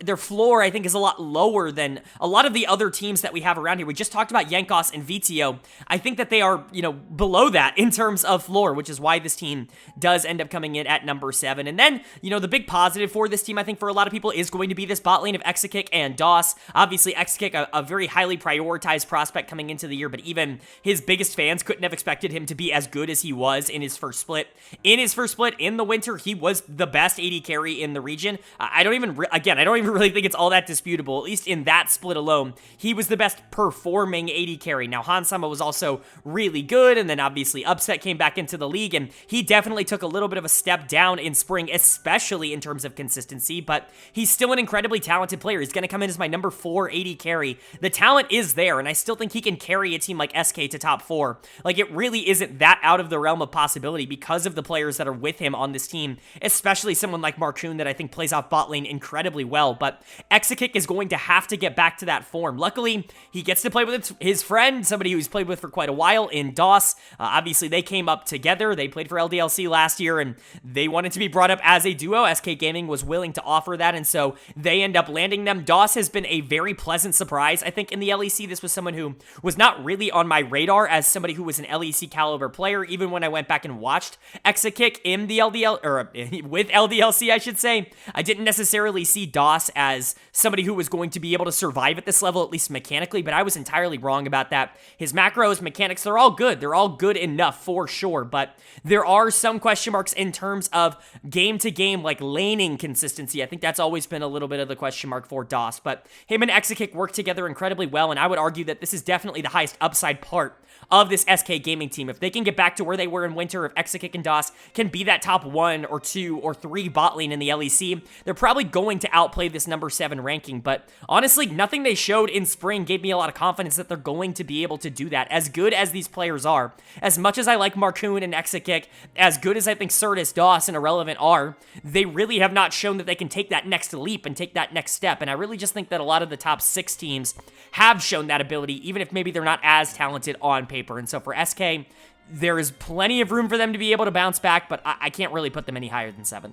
their floor, I think, is a lot lower than a lot of the other teams that we have around here. We just talked about Yankos and VTO. I think that they are, below that in terms of floor, which is why this team does end up coming in at number 7. And then, the big positive for this team, I think, for a lot of people is going to be this bot lane of Exakick and DOS. Obviously, Exakick, a very highly prioritized prospect coming into the year, but even his biggest fans couldn't have expected him to be as good as he was in his first split. In his first split in the winter, he was the best AD carry in the region. I don't even really think it's all that disputable. At least in that split alone, he was the best performing AD carry. Now, Hansama was also really good, and then obviously Upset came back into the league, and he definitely took a little bit of a step down in spring, especially in terms of consistency, but he's still an incredibly talented player. He's going to come in as my number 4 AD carry. The talent is there, and I still think he can carry a team like SK to top 4. Like, it really isn't that out of the realm of possibility because of the players that are with him on this team, especially someone like Marcoon that I think plays off bot lane incredibly well, but Exakick is going to have to get back to that form. Luckily, he gets to play with his friend, somebody who he's played with for quite a while in DOS. Obviously, they came up together. They played for LDLC last year, and they wanted to be brought up as a duo. SK Gaming was willing to offer that, and so they end up landing them. DOS has been a very pleasant surprise, I think, in the LEC. This was someone who was not really on my radar as somebody who was an LEC caliber player, even when I went back and watched Exakick in the with LDLC, I should say. I didn't necessarily see DOS as somebody who was going to be able to survive at this level, at least mechanically, but I was entirely wrong about that. His macros, mechanics, they're all good. They're all good enough for sure, but there are some question marks in terms of game-to-game, like laning consistency. I think that's always been a little bit of the question mark for DOS, but him and Exakick work together incredibly well, and I would argue that this is definitely the highest upside part of this SK Gaming team. If they can get back to where they were in winter, if Exakick and DOS can be that top 1 or 2 or 3 bot lane in the LEC, they're probably going to outplay this number 7 ranking, but honestly, nothing they showed in spring gave me a lot of confidence that they're going to be able to do that. As good as these players are, as much as I like Marcoon and Exakick, as good as I think Certus, DOS, and Irrelevant are, they really have not shown that they can take that next leap and take that next step, and I really just think that a lot of the top 6 teams have shown that ability, even if maybe they're not as talented on paper. And so for SK, there is plenty of room for them to be able to bounce back, but I can't really put them any higher than 7th.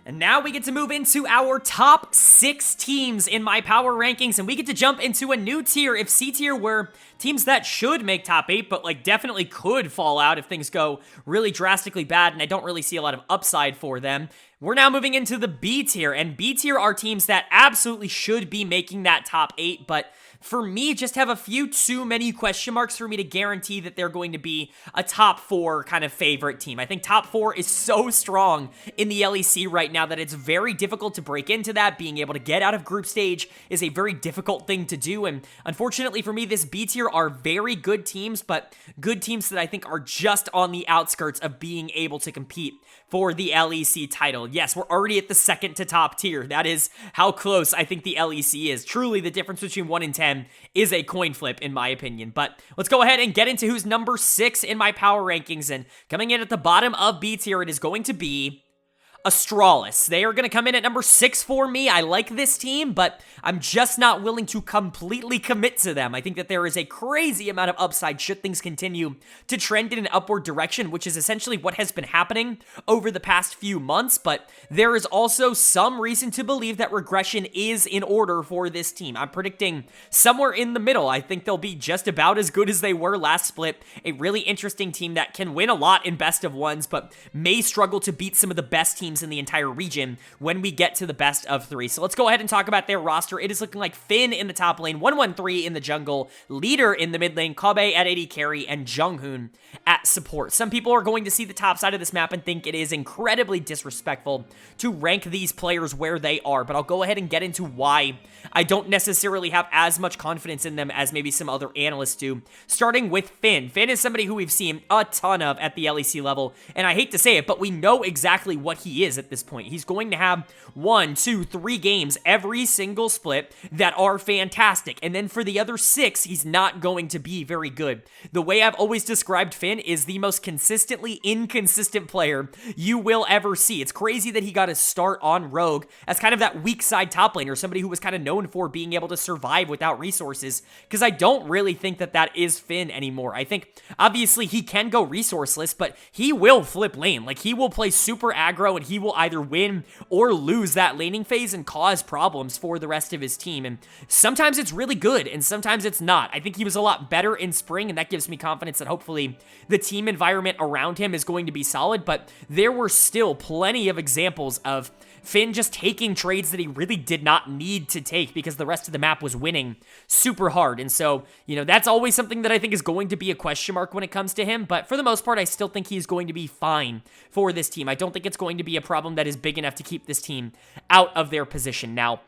And now we get to move into our top 6 teams in my power rankings, and we get to jump into a new tier. If C tier were teams that should make top 8, but like definitely could fall out if things go really drastically bad, and I don't really see a lot of upside for them, we're now moving into the B tier, and B tier are teams that absolutely should be making that top 8, but for me, just have a few too many question marks for me to guarantee that they're going to be a top 4 kind of favorite team. I think top 4 is so strong in the LEC right now that it's very difficult to break into that. Being able to get out of group stage is a very difficult thing to do, and unfortunately for me, this B tier are very good teams, but good teams that I think are just on the outskirts of being able to compete for the LEC title. Yes, we're already at the second to top tier. That is how close I think the LEC is. Truly, the difference between 1 and 10 is a coin flip, in my opinion. But let's go ahead and get into who's number 6 in my power rankings. And coming in at the bottom of B tier, it is going to be Astralis. They are going to come in at number 6 for me. I like this team, but I'm just not willing to completely commit to them. I think that there is a crazy amount of upside should things continue to trend in an upward direction, which is essentially what has been happening over the past few months, but there is also some reason to believe that regression is in order for this team. I'm predicting somewhere in the middle. I think they'll be just about as good as they were last split. A really interesting team that can win a lot in best of ones, but may struggle to beat some of the best teams in the entire region when we get to the best of 3. So let's go ahead and talk about their roster. It is looking like Finn in the top lane, 113 in the jungle, Leader in the mid lane, Kobe at AD carry, and Junghoon at support. Some people are going to see the top side of this map and think it is incredibly disrespectful to rank these players where they are, but I'll go ahead and get into why I don't necessarily have as much confidence in them as maybe some other analysts do. Starting with Finn. Finn is somebody who we've seen a ton of at the LEC level, and I hate to say it, but we know exactly what he he is at this point. He's going to have 1, 2, 3 games every single split that are fantastic. And then for the other 6, he's not going to be very good. The way I've always described Finn is the most consistently inconsistent player you will ever see. It's crazy that he got his start on Rogue as kind of that weak side top laner, somebody who was kind of known for being able to survive without resources, because I don't really think that that is Finn anymore. I think, obviously, he can go resourceless, but he will flip lane. Like, he will play super aggro, and he will either win or lose that laning phase and cause problems for the rest of his team, and sometimes it's really good, and sometimes it's not. I think he was a lot better in spring, and that gives me confidence that hopefully the team environment around him is going to be solid, but there were still plenty of examples of Finn just taking trades that he really did not need to take because the rest of the map was winning super hard. And so, you know, that's always something that I think is going to be a question mark when it comes to him. But for the most part, I still think he's going to be fine for this team. I don't think it's going to be a problem that is big enough to keep this team out of their position. Now,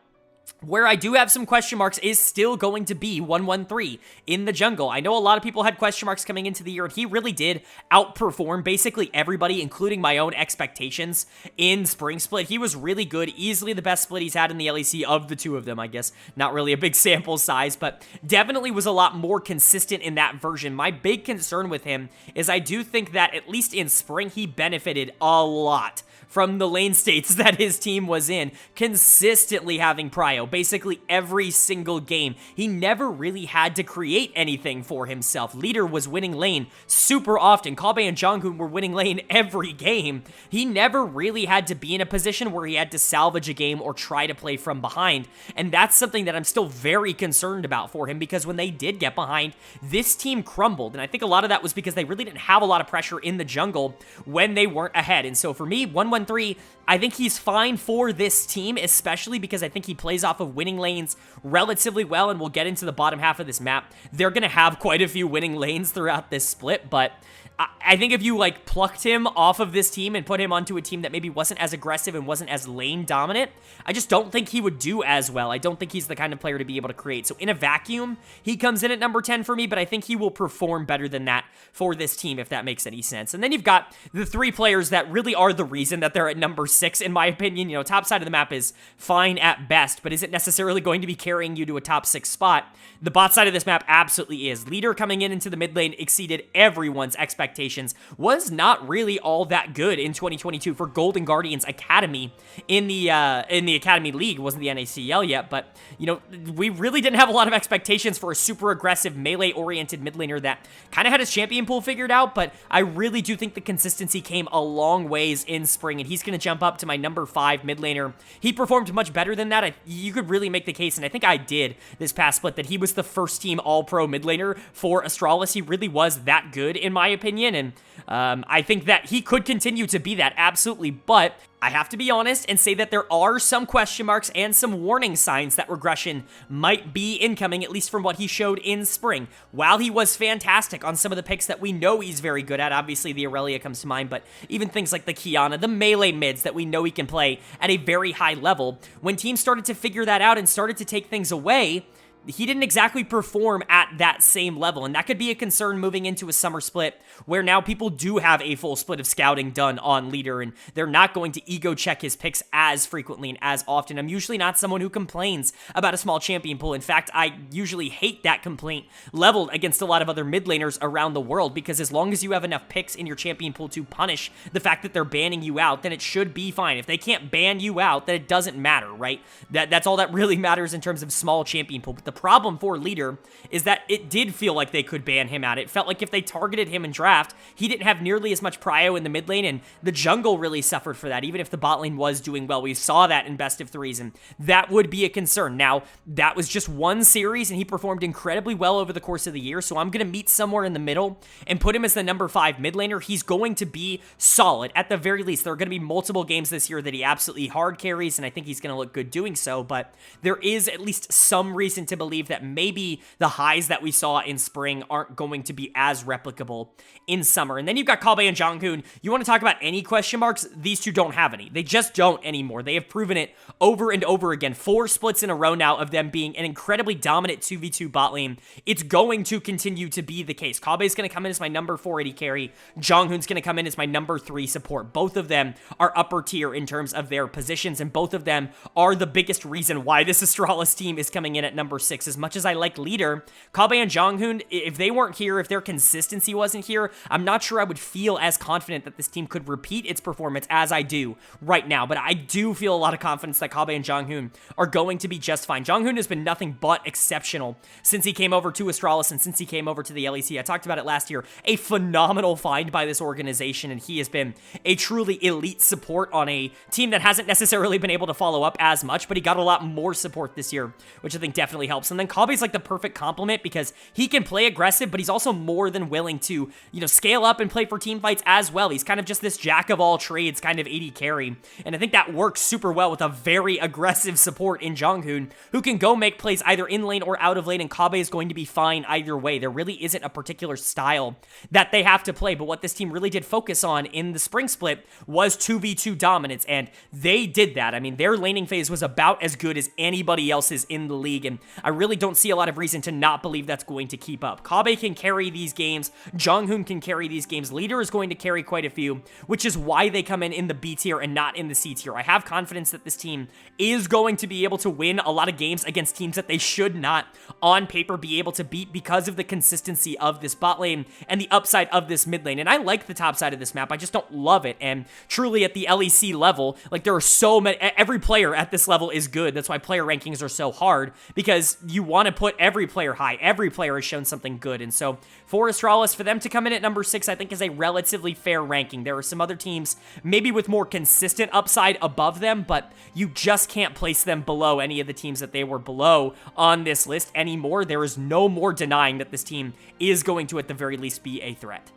where I do have some question marks is still going to be 113 in the jungle. I know a lot of people had question marks coming into the year, and he really did outperform basically everybody, including my own expectations in Spring Split. He was really good, easily the best split he's had in the LEC of the two of them, I guess. Not really a big sample size, but definitely was a lot more consistent in that version. My big concern with him is I do think that, at least in Spring, he benefited a lot from the lane states that his team was in, consistently having prio, basically every single game. He never really had to create anything for himself. Leader was winning lane super often. Kabe and Jonghoon were winning lane every game. He never really had to be in a position where he had to salvage a game or try to play from behind, and that's something that I'm still very concerned about for him, because when they did get behind, this team crumbled, and I think a lot of that was because they really didn't have a lot of pressure in the jungle when they weren't ahead. And so for me, 113, I think he's fine for this team, especially because I think he plays off of winning lanes relatively well, and we'll get into the bottom half of this map. They're going to have quite a few winning lanes throughout this split, but I think if you, like, plucked him off of this team and put him onto a team that maybe wasn't as aggressive and wasn't as lane dominant, I just don't think he would do as well. I don't think he's the kind of player to be able to create. So in a vacuum, he comes in at number 10 for me, but I think he will perform better than that for this team, if that makes any sense. And then you've got the 3 players that really are the reason that they're at number 6, in my opinion. You know, top side of the map is fine at best, but isn't necessarily going to be carrying you to a top 6 spot. The bot side of this map absolutely is. Leader coming into the mid lane exceeded everyone's expectations, was not really all that good in 2022 for Golden Guardians Academy in the Academy League. It wasn't the NACL yet, but, you know, we really didn't have a lot of expectations for a super aggressive melee-oriented mid laner that kind of had his champion pool figured out, but I really do think the consistency came a long ways in spring, and he's going to jump up to my number 5 mid laner. He performed much better than that. You could really make the case, and I think I did this past split, that he was the first team all-pro mid laner for Astralis. He really was that good, in my opinion, and I think that he could continue to be that, absolutely, but I have to be honest and say that there are some question marks and some warning signs that regression might be incoming, at least from what he showed in spring. While he was fantastic on some of the picks that we know he's very good at, obviously the Aurelia comes to mind, but even things like the Kiana, the melee mids that we know he can play at a very high level, when teams started to figure that out and started to take things away, he didn't exactly perform at that same level, and that could be a concern moving into a summer split where now people do have a full split of scouting done on Leader, and they're not going to ego check his picks as frequently and as often. I'm usually not someone who complains about a small champion pool. In fact, I usually hate that complaint leveled against a lot of other mid laners around the world, because as long as you have enough picks in your champion pool to punish the fact that they're banning you out, then it should be fine. If they can't ban you out, then it doesn't matter, right? That's all that really matters in terms of small champion pool. But the problem for Leader is that it did feel like they could ban him out. It felt like if they targeted him in draft, he didn't have nearly as much prio in the mid lane, and the jungle really suffered for that, even if the bot lane was doing well. We saw that in best of threes, and that would be a concern. Now, that was just one series, and he performed incredibly well over the course of the year, so I'm going to meet somewhere in the middle and put him as the number 5 mid laner. He's going to be solid. At the very least, there are going to be multiple games this year that he absolutely hard carries, and I think he's going to look good doing so, but there is at least some reason to to believe that maybe the highs that we saw in spring aren't going to be as replicable in summer. And then you've got Kabe and Jonghoon. You want to talk about any question marks? These two don't have any. They just don't anymore. They have proven it over and over again. 4 splits in a row now of them being an incredibly dominant 2v2 bot lane. It's going to continue to be the case. Kabe is going to come in as my number 4 AD carry. Jonghoon's going to come in as my number 3 support. Both of them are upper tier in terms of their positions, and both of them are the biggest reason why this Astralis team is coming in at number 6. As much as I like leader, Kabe and Jonghoon, if they weren't here, if their consistency wasn't here, I'm not sure I would feel as confident that this team could repeat its performance as I do right now. But I do feel a lot of confidence that Kabe and Jonghoon are going to be just fine. Jonghoon has been nothing but exceptional since he came over to Astralis and since he came over to the LEC. I talked about it last year. A phenomenal find by this organization, and he has been a truly elite support on a team that hasn't necessarily been able to follow up as much, but he got a lot more support this year, which I think definitely helps. And then Kabe's like the perfect complement because he can play aggressive, but he's also more than willing to, scale up and play for team fights as well. He's kind of just this jack of all trades kind of AD carry, and I think that works super well with a very aggressive support in Jonghoon, who can go make plays either in lane or out of lane, and Kabe is going to be fine either way. There really isn't a particular style that they have to play, but what this team really did focus on in the spring split was 2v2 dominance, and they did that. I mean, their laning phase was about as good as anybody else's in the league, and I really don't see a lot of reason to not believe that's going to keep up. Kabe can carry these games. Jonghoon can carry these games. Leader is going to carry quite a few, which is why they come in the B tier and not in the C tier. I have confidence that this team is going to be able to win a lot of games against teams that they should not, on paper, be able to beat because of the consistency of this bot lane and the upside of this mid lane. And I like the top side of this map. I just don't love it. And truly at the LEC level, like, there are so many, every player at this level is good. That's why player rankings are so hard, because you want to put every player high. Every player has shown something good. And so for Astralis, for them to come in at number 6, I think is a relatively fair ranking. There are some other teams maybe with more consistent upside above them, but you just can't place them below any of the teams that they were below on this list anymore. There is no more denying that this team is going to, at the very least, be a threat.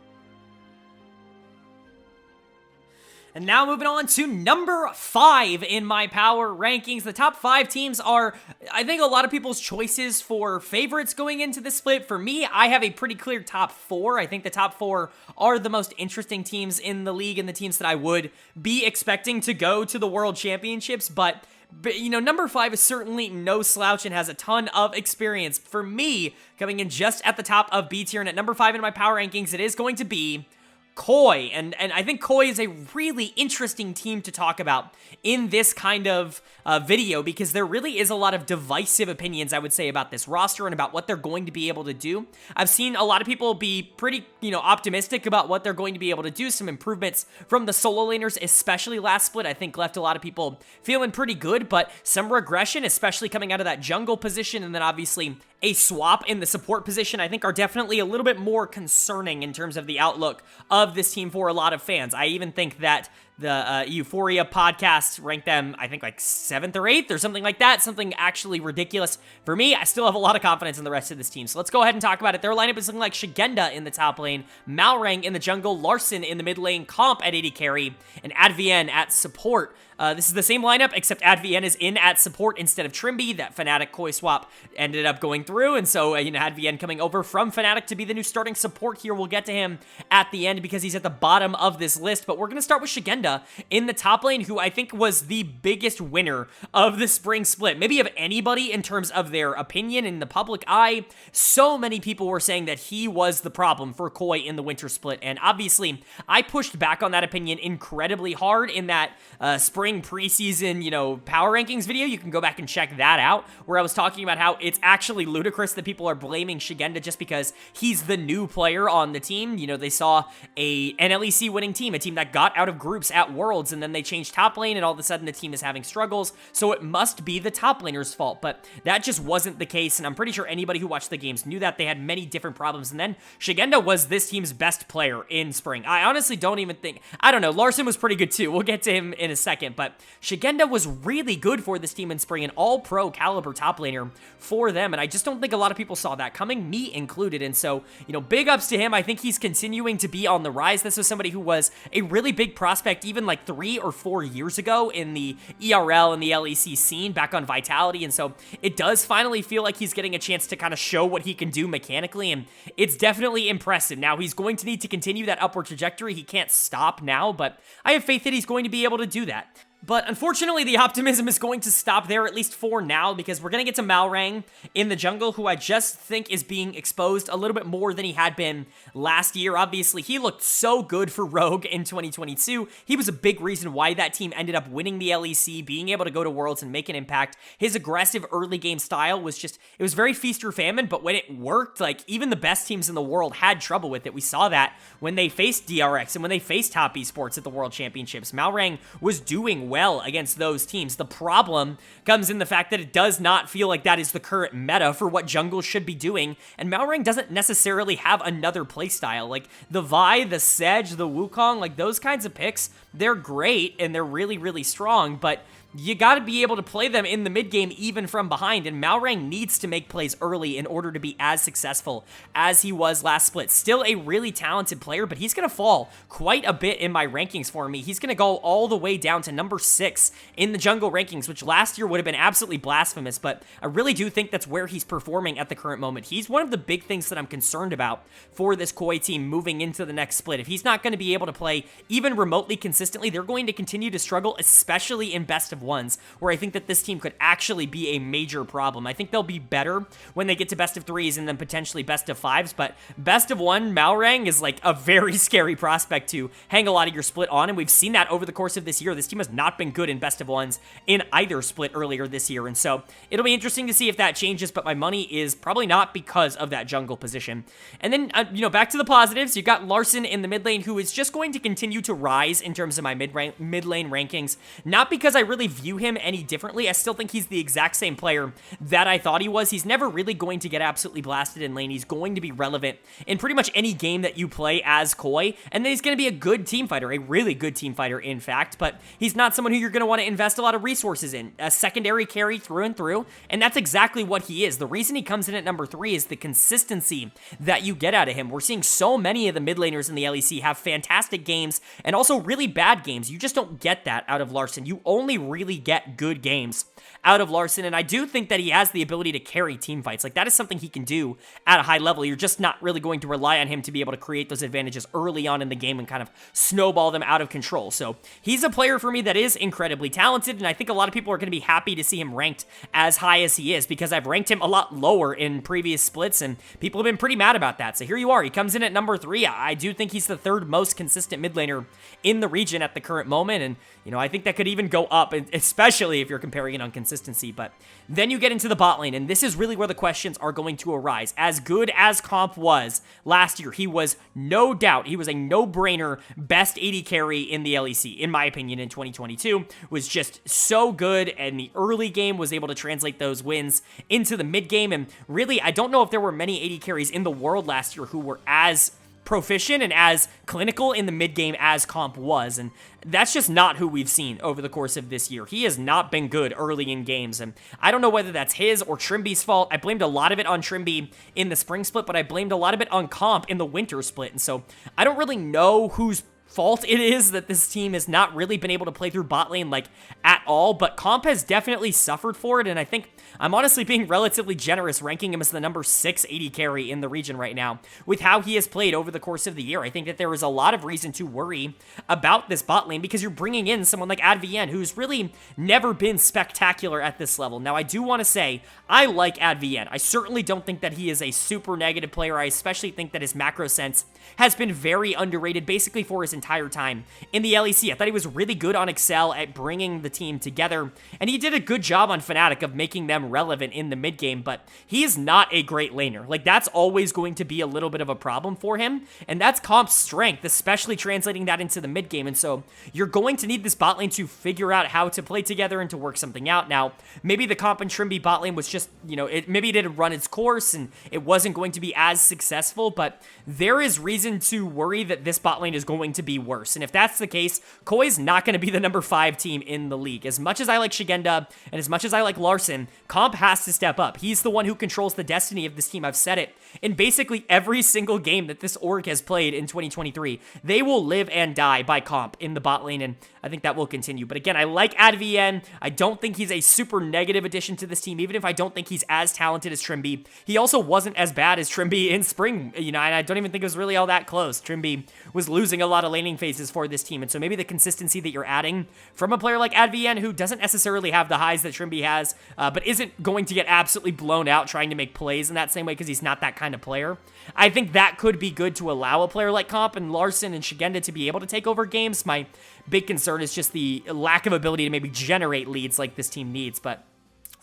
And now moving on to number 5 in my power rankings. The top 5 teams are, I think, a lot of people's choices for favorites going into the split. For me, I have a pretty clear top 4. I think the top 4 are the most interesting teams in the league and the teams that I would be expecting to go to the World Championships. But number 5 is certainly no slouch and has a ton of experience. For me, coming in just at the top of B tier and at number 5 in my power rankings, it is going to be Koi, and I think Koi is a really interesting team to talk about in this kind of video, because there really is a lot of divisive opinions, I would say, about this roster and about what they're going to be able to do. I've seen a lot of people be pretty, optimistic about what they're going to be able to do. Some improvements from the solo laners, especially last split, I think left a lot of people feeling pretty good, but some regression, especially coming out of that jungle position, and then obviously a swap in the support position, I think are definitely a little bit more concerning in terms of the outlook of this team for a lot of fans. I even think that the Euphoria podcast ranked them, I think, like 7th or 8th or something like that. Something actually ridiculous. For me, I still have a lot of confidence in the rest of this team. So let's go ahead and talk about it. Their lineup is looking like Shigenda in the top lane, Malrang in the jungle, Larson in the mid lane, Comp at AD carry, and Advienne at support. This is the same lineup, except Advienne is in at support instead of Trimby. That Fnatic Koi swap ended up going through, and so, Advienne coming over from Fnatic to be the new starting support here. We'll get to him at the end because he's at the bottom of this list, but we're going to start with Shigenda in the top lane, who I think was the biggest winner of the spring split, maybe of anybody in terms of their opinion in the public eye. So many people were saying that he was the problem for Koi in the winter split, and obviously, I pushed back on that opinion incredibly hard in that spring preseason, power rankings video. You can go back and check that out, where I was talking about how it's actually ludicrous that people are blaming Shigenda just because he's the new player on the team. They saw an LEC winning team, a team that got out of groups at Worlds, and then they changed top lane, and all of a sudden the team is having struggles, so it must be the top laner's fault. But that just wasn't the case, and I'm pretty sure anybody who watched the games knew that they had many different problems, and then Shigenda was this team's best player in spring. I honestly don't even think, I don't know, Larson was pretty good too. We'll get to him in a second, but Shigenda was really good for this team in spring, an all-pro caliber top laner for them, and I just don't think a lot of people saw that coming, me included. And so, big ups to him. I think he's continuing to be on the rise. This was somebody who was a really big prospect prospect even like 3 or 4 years ago in the ERL and the LEC scene back on Vitality, and so it does finally feel like he's getting a chance to kind of show what he can do mechanically, and it's definitely impressive. Now, he's going to need to continue that upward trajectory. He can't stop now, but I have faith that he's going to be able to do that. But unfortunately, the optimism is going to stop there, at least for now, because we're going to get to Malrang in the jungle, who I just think is being exposed a little bit more than he had been last year. Obviously, he looked so good for Rogue in 2022. He was a big reason why that team ended up winning the LEC, being able to go to Worlds and make an impact. His aggressive early game style was just, it was very feast or famine, but when it worked, like, even the best teams in the world had trouble with it. We saw that when they faced DRX and when they faced Top Esports at the World Championships. Malrang was doing well against those teams. The problem comes in the fact that it does not feel like that is the current meta for what jungle should be doing, and Malrang doesn't necessarily have another playstyle. Like, the Vi, the Sedge, the Wukong, like, those kinds of picks, they're great, and they're really, really strong, but you got to be able to play them in the mid game even from behind, and Malrang needs to make plays early in order to be as successful as he was last split. Still a really talented player, but he's going to fall quite a bit in my rankings for me. He's going to go all the way down to number 6 in the jungle rankings, which last year would have been absolutely blasphemous, but I really do think that's where he's performing at the current moment. He's one of the big things that I'm concerned about for this Koi team moving into the next split. If he's not going to be able to play even remotely consistently, they're going to continue to struggle, especially in best of ones, where I think that this team could actually be a major problem. I think they'll be better when they get to best of 3s and then potentially best of 5s, but best of 1, Malrang is like a very scary prospect to hang a lot of your split on, and we've seen that over the course of this year. This team has not been good in best of 1s in either split earlier this year, and so it'll be interesting to see if that changes, but my money is probably not because of that jungle position. And then, back to the positives, you've got Larson in the mid lane, who is just going to continue to rise in terms of my mid lane rankings, not because I really view him any differently. I still think he's the exact same player that I thought he was. He's never really going to get absolutely blasted in lane. He's going to be relevant in pretty much any game that you play as Koi, and then he's going to be a good team fighter, a really good team fighter, in fact, but he's not someone who you're going to want to invest a lot of resources in. A secondary carry through and through, and that's exactly what he is. The reason he comes in at number 3 is the consistency that you get out of him. We're seeing so many of the mid laners in the LEC have fantastic games and also really bad games. You just don't get that out of Larson. You only really get good games out of Larson, and I do think that he has the ability to carry team fights. Like, that is something he can do at a high level. You're just not really going to rely on him to be able to create those advantages early on in the game and kind of snowball them out of control. So he's a player for me that is incredibly talented, and I think a lot of people are going to be happy to see him ranked as high as he is, because I've ranked him a lot lower in previous splits, and people have been pretty mad about that. So here you are. He comes in at number 3. I do think he's the 3rd most consistent mid laner in the region at the current moment, and I think that could even go up, especially if you're comparing it on consistency. But then you get into the bot lane, and this is really where the questions are going to arise. As good as Comp was last year, he was no doubt, he was a no-brainer best AD carry in the LEC, in my opinion, in 2022. Was just so good, and the early game was able to translate those wins into the mid game, and really, I don't know if there were many AD carries in the world last year who were as proficient and as clinical in the mid game as Comp was, and that's just not who we've seen over the course of this year. He has not been good early in games, and I don't know whether that's his or Trimby's fault. I blamed a lot of it on Trimby in the spring split, but I blamed a lot of it on Comp in the winter split, and so I don't really know whose fault it is that this team has not really been able to play through bot lane like at all, but Comp has definitely suffered for it, and I think I'm honestly being relatively generous ranking him as the number 6 AD carry in the region right now with how he has played over the course of the year. I think that there is a lot of reason to worry about this bot lane because you're bringing in someone like Advn, who's really never been spectacular at this level. Now, I do want to say I like Advn. I certainly don't think that he is a super negative player. I especially think that his macro sense has been very underrated basically for his entire time in the LEC. I thought he was really good on Excel at bringing the team together, and he did a good job on Fnatic of making them relevant in the mid game, but he is not a great laner. Like, that's always going to be a little bit of a problem for him, and that's Comp's strength, especially translating that into the mid game, and so you're going to need this bot lane to figure out how to play together and to work something out. Now, maybe the Comp and Trimby bot lane was just, maybe it didn't run its course, and it wasn't going to be as successful, but there is reason to worry that this bot lane is going to be be worse. And if that's the case, Koi's not going to be the number 5 team in the league. As much as I like Shigenda and as much as I like Larson, Comp has to step up. He's the one who controls the destiny of this team. I've said it in basically every single game that this org has played in 2023. They will live and die by Comp in the bot lane, and I think that will continue. But again, I like ADVN. I don't think he's a super negative addition to this team, even if I don't think he's as talented as Trimby. He also wasn't as bad as Trimby in spring, and I don't even think it was really all that close. Trimby was losing a lot of laning phases for this team, and so maybe the consistency that you're adding from a player like ADVN, who doesn't necessarily have the highs that Trimby has, but isn't going to get absolutely blown out trying to make plays in that same way because he's not that kind of player. I think that could be good to allow a player like Comp and Larson and Shigenda to be able to take over games. My big concern is just the lack of ability to maybe generate leads like this team needs, but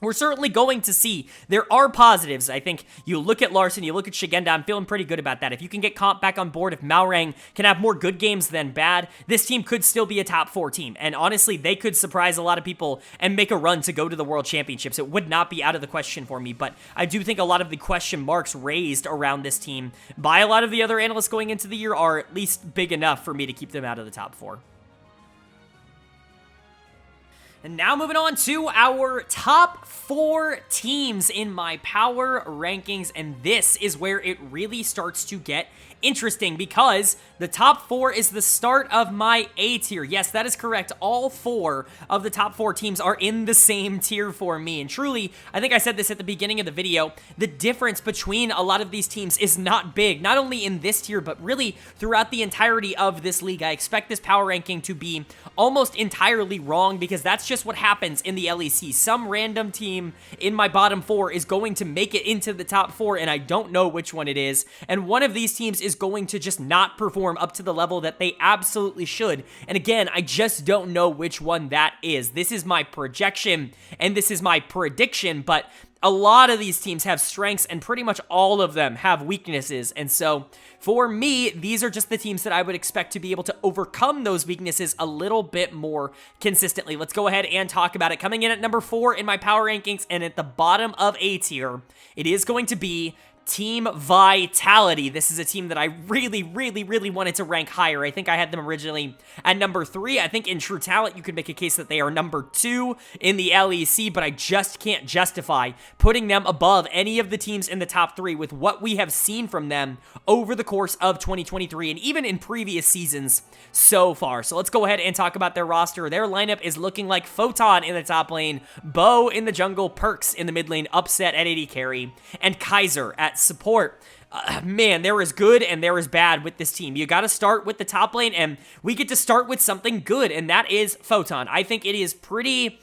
we're certainly going to see. There are positives. I think you look at Larson, you look at Shigenda, I'm feeling pretty good about that. If you can get Comp back on board, if Malrang can have more good games than bad, this team could still be a top 4 team. And honestly, they could surprise a lot of people and make a run to go to the World Championships. It would not be out of the question for me, but I do think a lot of the question marks raised around this team by a lot of the other analysts going into the year are at least big enough for me to keep them out of the top 4. And now moving on to our top 4 teams in my power rankings, and this is where it really starts to get interesting because the top 4 is the start of my A tier. Yes, that is correct. All 4 of the top 4 teams are in the same tier for me, and truly, I think I said this at the beginning of the video, the difference between a lot of these teams is not big, not only in this tier, but really throughout the entirety of this league. I expect this power ranking to be almost entirely wrong because that's just what happens in the LEC. Some random team in my bottom 4 is going to make it into the top 4, and I don't know which one it is, and one of these teams is going to just not perform up to the level that they absolutely should. And again, I just don't know which one that is. This is my projection, and this is my prediction, but a lot of these teams have strengths, and pretty much all of them have weaknesses. And so, for me, these are just the teams that I would expect to be able to overcome those weaknesses a little bit more consistently. Let's go ahead and talk about it. Coming in at number 4 in my power rankings, and at the bottom of A tier, it is going to be Team Vitality. This is a team that I really wanted to rank higher. I think I had them originally at number 3. I think in true talent, you could make a case that they are number 2 in the LEC, but I just can't justify putting them above any of the teams in the top 3 with what we have seen from them over the course of 2023 and even in previous seasons so far. So let's go ahead and talk about their roster. Their lineup is looking like Photon in the top lane, Bo in the jungle, Perks in the mid lane, Upset at AD carry, and Kaiser at support. Man, there is good and there is bad with this team. You got to start with the top lane, and we get to start with something good, and that is Photon. I think it is pretty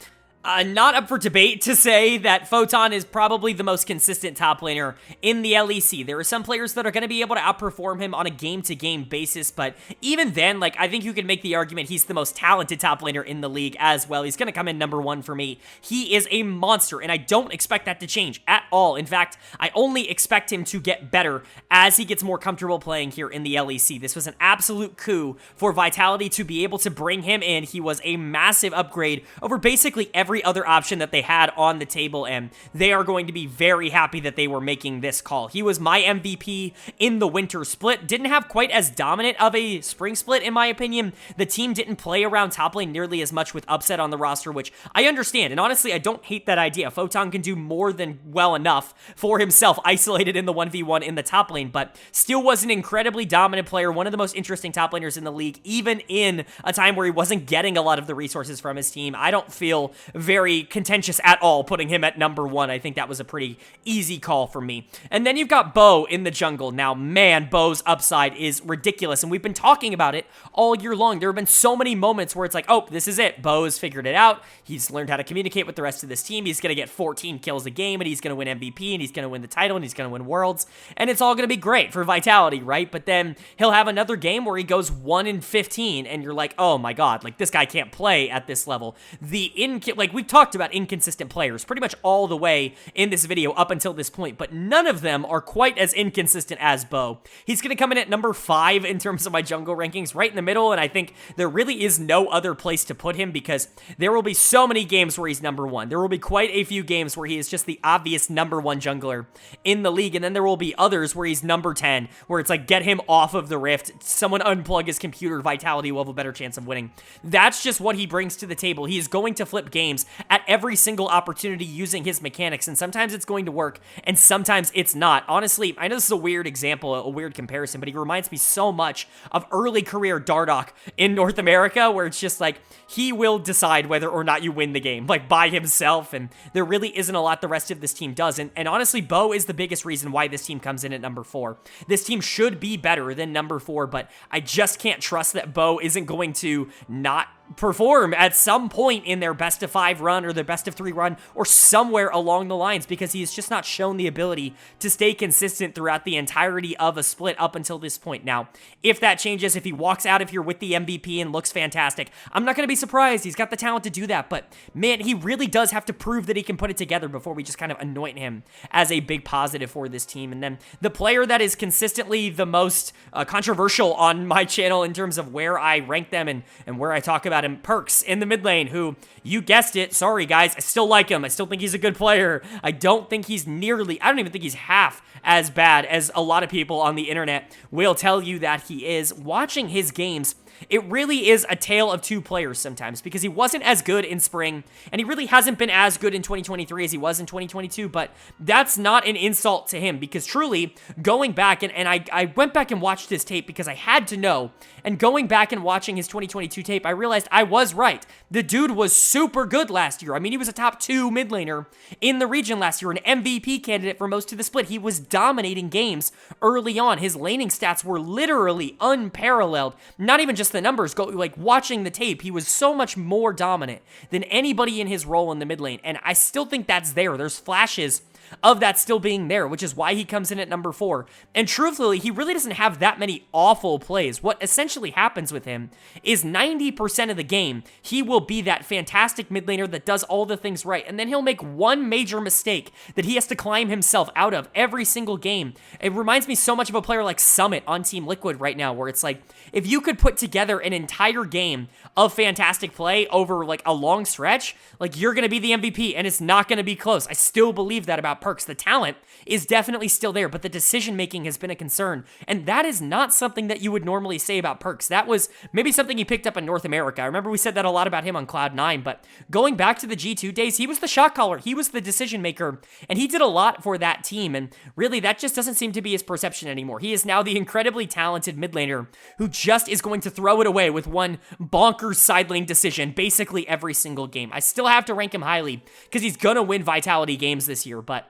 not up for debate to say that Photon is probably the most consistent top laner in the LEC. There are some players that are going to be able to outperform him on a game-to-game basis, but even then, like, I think you can make the argument he's the most talented top laner in the league as well. He's going to come in number 1 for me. He is a monster, and I don't expect that to change at all. In fact, I only expect him to get better as he gets more comfortable playing here in the LEC. This was an absolute coup for Vitality to be able to bring him in. He was a massive upgrade over basically every other option that they had on the table, and they are going to be very happy that they were making this call. He was my MVP in the winter split. Didn't have quite as dominant of a spring split, in my opinion. The team didn't play around top lane nearly as much with Upset on the roster, which I understand, and honestly, I don't hate that idea. Photon can do more than well enough for himself isolated in the 1v1 in the top lane, but still was an incredibly dominant player, one of the most interesting top laners in the league, even in a time where he wasn't getting a lot of the resources from his team. I don't feel very contentious at all putting him at number 1. I think that was a pretty easy call for me. And then you've got Bo in the jungle. Now, man, Bo's upside is ridiculous, and we've been talking about it all year long. There have been so many moments where it's like, oh, this is it. Bo's figured it out. He's learned how to communicate with the rest of this team. He's going to get 14 kills a game, and he's going to win MVP, and he's going to win the title, and he's going to win Worlds, and it's all going to be great for Vitality, right? But then he'll have another game where he goes 1-15, and you're like, oh my god, like, this guy can't play at this level. Like, we've talked about inconsistent players pretty much all the way in this video up until this point, but none of them are quite as inconsistent as Bo. He's going to come in at number 5 in terms of my jungle rankings, right in the middle, and I think there really is no other place to put him because there will be so many games where he's number 1. There will be quite a few games where he is just the obvious number 1 jungler in the league, and then there will be others where he's number 10, where it's like, get him off of the rift, someone unplug his computer, Vitality will have a better chance of winning. That's just what he brings to the table. He is going to flip games at every single opportunity using his mechanics, and sometimes it's going to work, and sometimes it's not. Honestly, I know this is a weird example, a weird comparison, but he reminds me so much of early career Dardoch in North America, where it's just like, he will decide whether or not you win the game, like by himself, and there really isn't a lot the rest of this team does, and honestly, Bo is the biggest reason why this team comes in at number 4. This team should be better than number 4, but I just can't trust that Bo isn't going to not perform at some point in their best of 5 run or their best of 3 run or somewhere along the lines, because he's just not shown the ability to stay consistent throughout the entirety of a split up until this point. Now, if that changes, if he walks out of here with the MVP and looks fantastic, I'm not going to be surprised. He's got the talent to do that, but man, he really does have to prove that he can put it together before we just kind of anoint him as a big positive for this team. And then the player that is consistently the most controversial on my channel in terms of where I rank them and where I talk about him, Perks in the mid lane, who, you guessed it, sorry guys, I still like him. I still think he's a good player. I don't think he's I don't even think he's half as bad as a lot of people on the internet will tell you that he is. Watching his games, it really is a tale of 2 players sometimes, because he wasn't as good in spring, and he really hasn't been as good in 2023 as he was in 2022, but that's not an insult to him, because truly, going back, and I went back and watched his tape because I had to know, and going back and watching his 2022 tape, I realized I was right. The dude was super good last year. I mean, he was a top 2 mid laner in the region last year, an MVP candidate for most of the split. He was dominating games early on. His laning stats were literally unparalleled. Not even just the numbers, like watching the tape, he was so much more dominant than anybody in his role in the mid lane, and I still think that's there. There's flashes of that still being there, which is why he comes in at number 4. And truthfully, he really doesn't have that many awful plays. What essentially happens with him is 90% of the game, he will be that fantastic mid laner that does all the things right, and then he'll make one major mistake that he has to climb himself out of every single game. It reminds me so much of a player like Summit on Team Liquid right now, where it's like, if you could put together an entire game of fantastic play over like a long stretch, like, you're going to be the MVP, and it's not going to be close. I still believe that about Perks. The talent is definitely still there, but the decision-making has been a concern, and that is not something that you would normally say about Perks. That was maybe something he picked up in North America. I remember we said that a lot about him on Cloud9, but going back to the G2 days, he was the shot caller, he was the decision-maker, and he did a lot for that team, and really, that just doesn't seem to be his perception anymore. He is now the incredibly talented mid laner who just is going to throw it away with one bonkers side lane decision basically every single game. I still have to rank him highly because he's gonna win Vitality games this year, but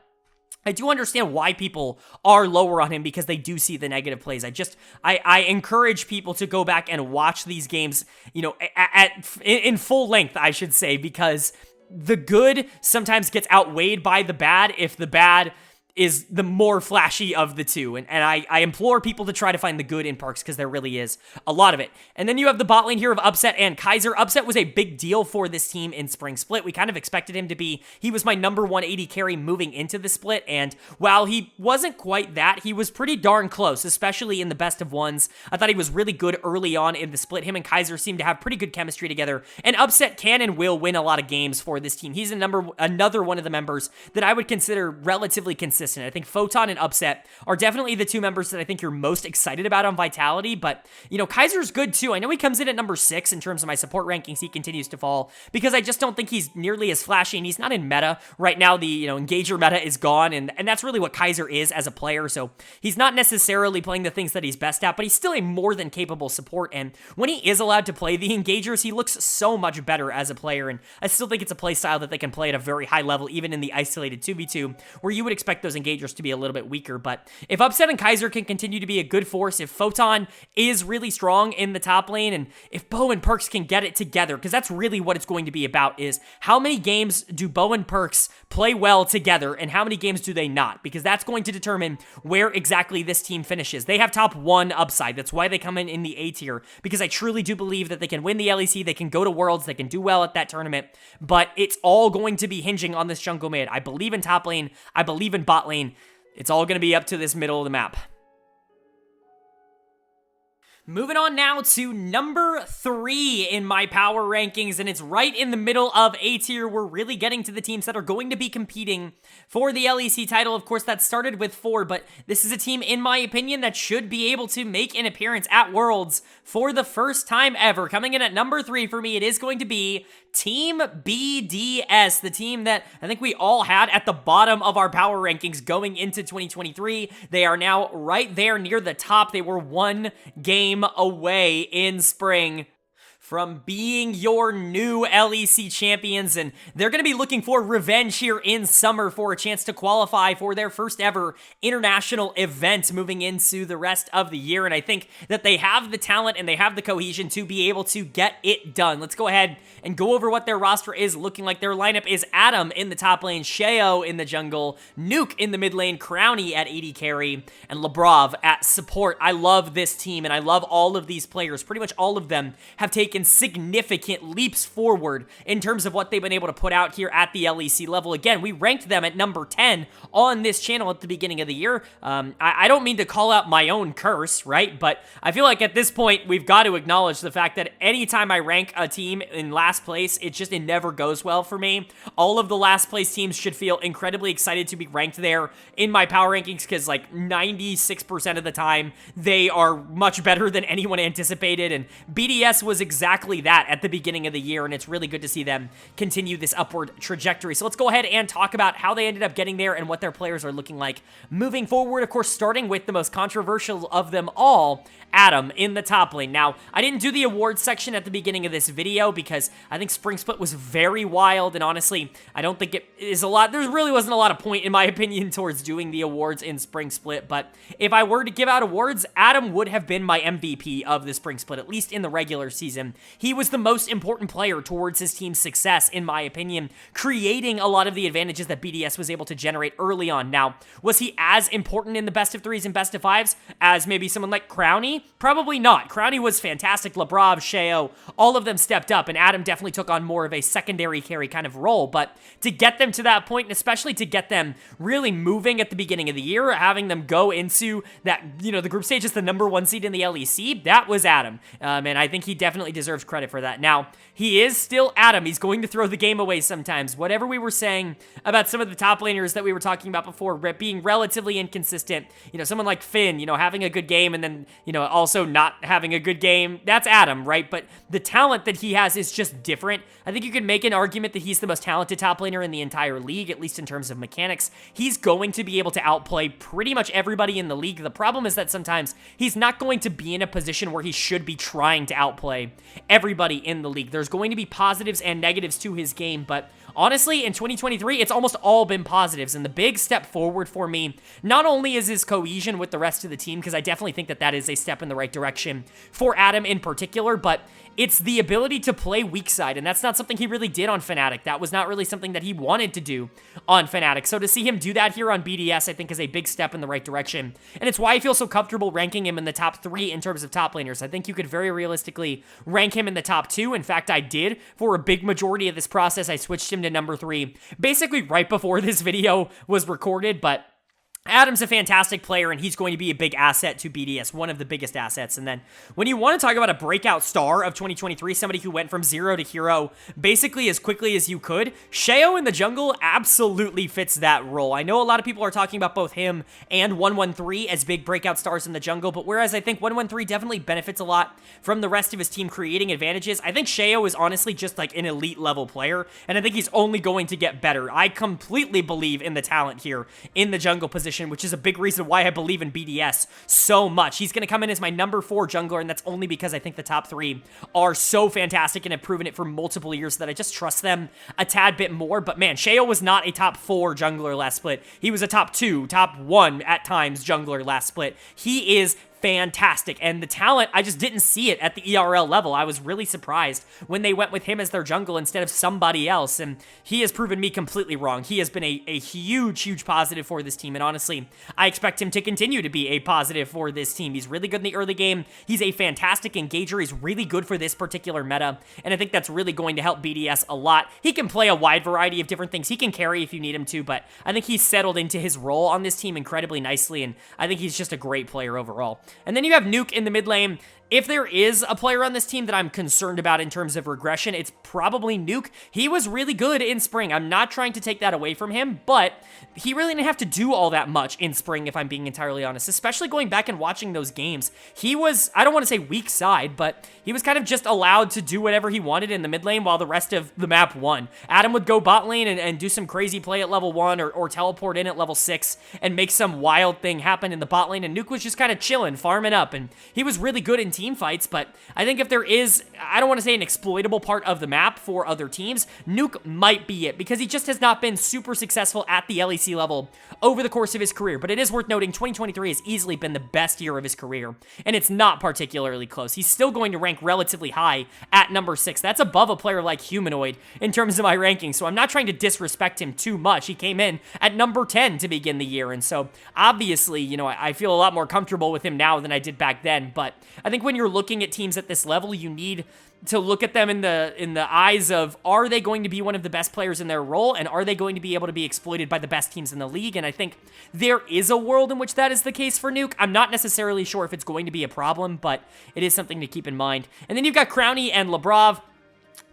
I do understand why people are lower on him, because they do see the negative plays. I encourage people to go back and watch these games, you know, in full length, I should say, because the good sometimes gets outweighed by the bad if the bad is the more flashy of the two. And I implore people to try to find the good in Perks, because there really is a lot of it. And then you have the bot lane here of Upset and Kaiser. Upset was a big deal for this team in Spring Split. We kind of expected him to be, he was my number 180 carry moving into the split, and while he wasn't quite that, he was pretty darn close, especially in the best of ones. I thought he was really good early on in the split. Him and Kaiser seem to have pretty good chemistry together, and Upset can and will win a lot of games for this team. He's another one of the members that I would consider relatively consistent. I think Photon and Upset are definitely the 2 members that I think you're most excited about on Vitality, but, you know, Kaiser's good too. I know he comes in at number 6 in terms of my support rankings. He continues to fall because I just don't think he's nearly as flashy, and he's not in meta. Right now, the, you know, Engager meta is gone, and that's really what Kaiser is as a player, so he's not necessarily playing the things that he's best at, but he's still a more than capable support, and when he is allowed to play the Engagers, he looks so much better as a player, and I still think it's a play style that they can play at a very high level, even in the isolated 2v2, where you would expect those those engagers to be a little bit weaker. But if Upset and Kaiser can continue to be a good force, if Photon is really strong in the top lane, and if Bo and Perks can get it together, because that's really what it's going to be about, is how many games do Bo and Perks play well together, and how many games do they not? Because that's going to determine where exactly this team finishes. They have top 1 upside. That's why they come in the A tier, because I truly do believe that they can win the LEC, they can go to Worlds, they can do well at that tournament, but it's all going to be hinging on this jungle mid. I believe in top lane, I believe in bot lane. It's all going to be up to this middle of the map. Moving on now to number 3 in my power rankings, and it's right in the middle of A tier. We're really getting to the teams that are going to be competing for the LEC title. Of course, that started with 4, but this is a team, in my opinion, that should be able to make an appearance at Worlds for the first time ever. Coming in at number 3 for me, it is going to be Team BDS, the team that I think we all had at the bottom of our power rankings going into 2023. They are now right there near the top. They were 1 game away in spring from being your new LEC champions, and they're going to be looking for revenge here in summer for a chance to qualify for their first ever international event moving into the rest of the year, and I think that they have the talent and they have the cohesion to be able to get it done. Let's go ahead and go over what their roster is looking like. Their lineup is Adam in the top lane, Sheo in the jungle, Nuke in the mid lane, Crowny at AD carry, and Labrov at support. I love this team, and I love all of these players. Pretty much all of them have taken significant leaps forward in terms of what they've been able to put out here at the LEC level. Again, we ranked them at number 10 on this channel at the beginning of the year. I don't mean to call out my own curse, right? But I feel like at this point, we've got to acknowledge the fact that anytime I rank a team in last place, it never goes well for me. All of the last place teams should feel incredibly excited to be ranked there in my power rankings, because like 96% of the time, they are much better than anyone anticipated, and BDS was exactly that at the beginning of the year, and it's really good to see them continue this upward trajectory. So let's go ahead and talk about how they ended up getting there and what their players are looking like moving forward. Of course, starting with the most controversial of them all, Adam in the top lane. Now, I didn't do the awards section at the beginning of this video because I think Spring Split was very wild, and honestly, I don't think it is a lot. There really wasn't a lot of point, in my opinion, towards doing the awards in Spring Split, but if I were to give out awards, Adam would have been my MVP of the Spring Split, at least in the regular season. He was the most important player towards his team's success, in my opinion, creating a lot of the advantages that BDS was able to generate early on. Now, was he as important in the best of 3s and best of 5s as maybe someone like Crowny? Probably not. Crowny was fantastic. Labrov, Sheo, all of them stepped up, and Adam definitely took on more of a secondary carry kind of role, but to get them to that point, and especially to get them really moving at the beginning of the year, having them go into that, the group stage as the number 1 seed in the LEC, that was Adam, and I think he definitely deserves credit for that. Now, he is still Adam. He's going to throw the game away sometimes. Whatever we were saying about some of the top laners that we were talking about before, being relatively inconsistent, someone like Finn, having a good game and then, also not having a good game, that's Adam, right? But the talent that he has is just different. I think you could make an argument that he's the most talented top laner in the entire league, at least in terms of mechanics. He's going to be able to outplay pretty much everybody in the league. The problem is that sometimes he's not going to be in a position where he should be trying to outplay everybody in the league. There's going to be positives and negatives to his game, but honestly, in 2023, it's almost all been positives, and the big step forward for me, not only is his cohesion with the rest of the team, because I definitely think that that is a step in the right direction for Adam in particular, but it's the ability to play weak side, and that's not something he really did on Fnatic. That was not really something that he wanted to do on Fnatic. So to see him do that here on BDS, I think is a big step in the right direction, and it's why I feel so comfortable ranking him in the top 3 in terms of top laners. I think you could very realistically rank him in the top 2. In fact, I did for a big majority of this process. I switched him to number 3, basically right before this video was recorded, but Adam's a fantastic player, and he's going to be a big asset to BDS, one of the biggest assets. And then when you want to talk about a breakout star of 2023, somebody who went from 0 to hero basically as quickly as you could, Sheo in the jungle absolutely fits that role. I know a lot of people are talking about both him and 113 as big breakout stars in the jungle, but whereas I think 113 definitely benefits a lot from the rest of his team creating advantages, I think Sheo is honestly just like an elite level player, and I think he's only going to get better. I completely believe in the talent here in the jungle position. position, which is a big reason why I believe in BDS so much. He's going to come in as my number 4 jungler, and that's only because I think the top 3 are so fantastic and have proven it for multiple years that I just trust them a tad bit more. But man, Sheo was not a top 4 jungler last split. He was a top 2, top 1 at times jungler last split. He is fantastic, and the talent, I just didn't see it at the ERL level. I was really surprised when they went with him as their jungle instead of somebody else, and he has proven me completely wrong. He has been a huge positive for this team, and honestly, I expect him to continue to be a positive for this team. He's really good in the early game. He's a fantastic engager. He's really good for this particular meta, and I think that's really going to help BDS a lot. He can play a wide variety of different things. He can carry if you need him to, but I think he's settled into his role on this team incredibly nicely, and I think he's just a great player overall. And then you have Nuke in the mid lane. If there is a player on this team that I'm concerned about in terms of regression, it's probably Nuke. He was really good in Spring. I'm not trying to take that away from him, but he really didn't have to do all that much in Spring, if I'm being entirely honest, especially going back and watching those games. He was, I don't want to say weak side, but he was kind of just allowed to do whatever he wanted in the mid lane while the rest of the map won. Adam would go bot lane and do some crazy play at level 1 or teleport in at level 6 and make some wild thing happen in the bot lane, and Nuke was just kind of chilling, farming up, and he was really good in team fights. But I think if there is, I don't want to say an exploitable part of the map for other teams, Nuke might be it, because he just has not been super successful at the LEC level over the course of his career. But it is worth noting, 2023 has easily been the best year of his career, and it's not particularly close. He's still going to rank relatively high at number 6. That's above a player like Humanoid in terms of my ranking, so I'm not trying to disrespect him too much. He came in at number 10 to begin the year, and so obviously, you know, I feel a lot more comfortable with him now than I did back then. But I think when you're looking at teams at this level, you need to look at them in the eyes of, are they going to be one of the best players in their role, and are they going to be able to be exploited by the best teams in the league? And I think there is a world in which that is the case for Nuke. I'm not necessarily sure if it's going to be a problem, but it is something to keep in mind. And then you've got Crowny and Labrov.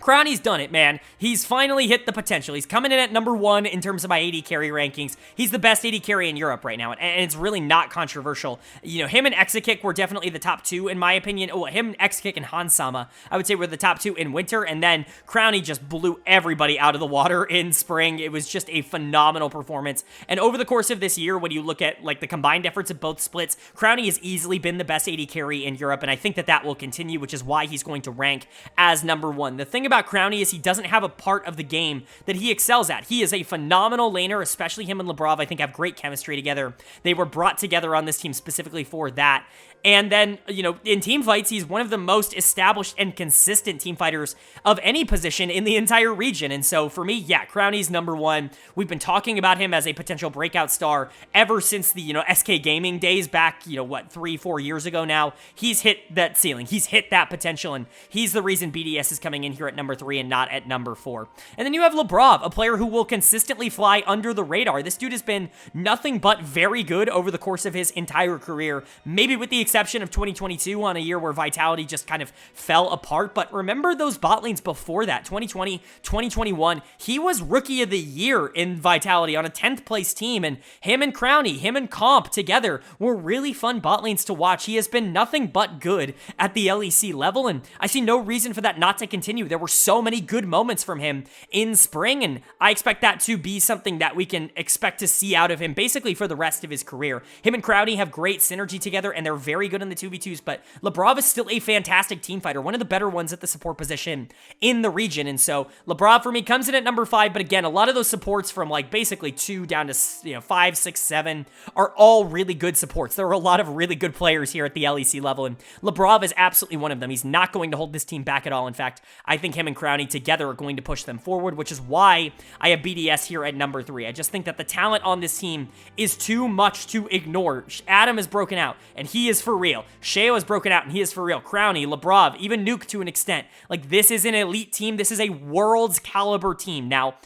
Crowny's done it, man. He's finally hit the potential. He's coming in at number 1 in terms of my AD carry rankings. He's the best AD carry in Europe right now, and it's really not controversial. You know, him and Exakick were definitely the top 2 in my opinion. Oh, him, Exakick, and Hansama, I would say, were the top 2 in winter, and then Crowny just blew everybody out of the water in spring. It was just a phenomenal performance, and over the course of this year, when you look at like the combined efforts of both splits, Crowny has easily been the best AD carry in Europe, and I think that that will continue, which is why he's going to rank as number 1. The thing about Crowny is he doesn't have a part of the game that he excels at. He is a phenomenal laner, especially him and Labrov, I think, have great chemistry together. They were brought together on this team specifically for that. And then, you know, in team fights, he's one of the most established and consistent team fighters of any position in the entire region. And so for me, yeah, Crowny's number 1. We've been talking about him as a potential breakout star ever since the, you know, SK Gaming days back, you know, what, 3-4 years ago now. He's hit that ceiling. He's hit that potential, and he's the reason BDS is coming in here at number 3 and not at number 4. And then you have Labrov, a player who will consistently fly under the radar. This dude has been nothing but very good over the course of his entire career, maybe with the exception of 2022 on a year where Vitality just kind of fell apart. But remember those bot lanes before that, 2020, 2021, he was Rookie of the Year in Vitality on a 10th place team, and him and Crowny, him and Comp together were really fun bot lanes to watch. He has been nothing but good at the LEC level, and I see no reason for that not to continue. There were so many good moments from him in spring, and I expect that to be something that we can expect to see out of him basically for the rest of his career. Him and Crowny have great synergy together, and they're very good in the 2v2s, but Labrov is still a fantastic team fighter, one of the better ones at the support position in the region. And so Labrov for me comes in at number 5, but again, a lot of those supports from like basically 2 down to, you know, 5, 6, 7 are all really good supports. There are a lot of really good players here at the LEC level, and Labrov is absolutely one of them. He's not going to hold this team back at all. In fact, I think him and Crowny together are going to push them forward, which is why I have BDS here at number 3. I just think that the talent on this team is too much to ignore. Adam is broken out, and he is for real. Sheo is broken out, and he is for real. Crowny, Labrov, even Nuke to an extent. Like, this is an elite team. This is a world's caliber team. Now,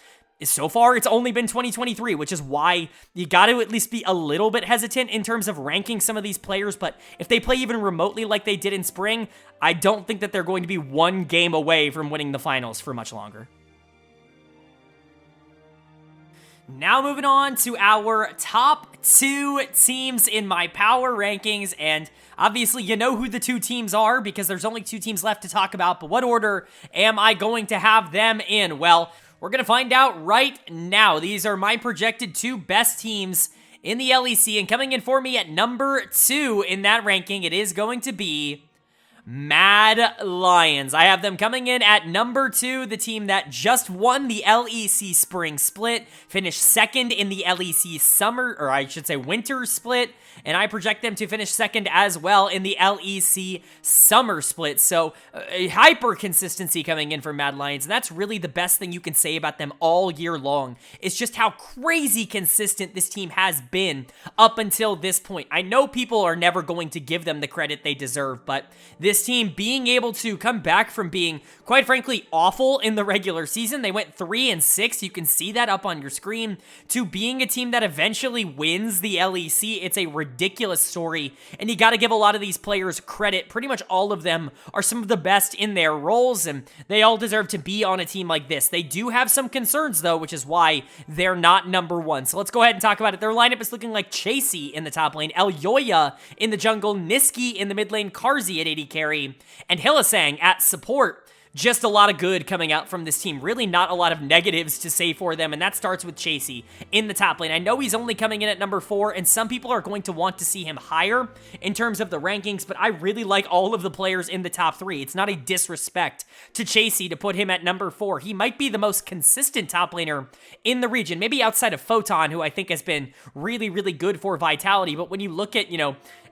so far, it's only been 2023, which is why you got to at least be a little bit hesitant in terms of ranking some of these players. But if they play even remotely like they did in spring, I don't think that they're going to be one game away from winning the finals for much longer. Now moving on to our top 2 teams in my power rankings, and obviously you know who the 2 teams are because there's only 2 teams left to talk about, but what order am I going to have them in? Well, we're going to find out right now. These are my projected 2 best teams in the LEC, and coming in for me at number 2 in that ranking, it is going to be Mad Lions. I have them coming in at number 2, the team that just won the LEC Spring Split, finished second in the LEC Summer, or I should say Winter Split, and I project them to finish second as well in the LEC Summer Split. So, hyper consistency coming in for Mad Lions, and that's really the best thing you can say about them all year long. It's just how crazy consistent this team has been up until this point. I know people are never going to give them the credit they deserve, but this team being able to come back from being, quite frankly, awful in the regular season, they went 3-6, you can see that up on your screen, to being a team that eventually wins the LEC, it's a ridiculous story, and you gotta give a lot of these players credit. Pretty much all of them are some of the best in their roles, and they all deserve to be on a team like this. They do have some concerns, though, which is why they're not number 1. So let's go ahead and talk about it. Their lineup is looking like Chasey in the top lane, Elyoya in the jungle, Niski in the mid lane, Karzi at AD carry, and Hillisang at support. Just a lot of good coming out from this team. Really not a lot of negatives to say for them, and that starts with Chasey in the top lane. I know he's only coming in at number 4, and some people are going to want to see him higher in terms of the rankings, but I really like all of the players in the top 3. It's not a disrespect to Chasey to put him at number 4. He might be the most consistent top laner in the region, maybe outside of Photon, who I think has been really, really good for Vitality, but when you look at,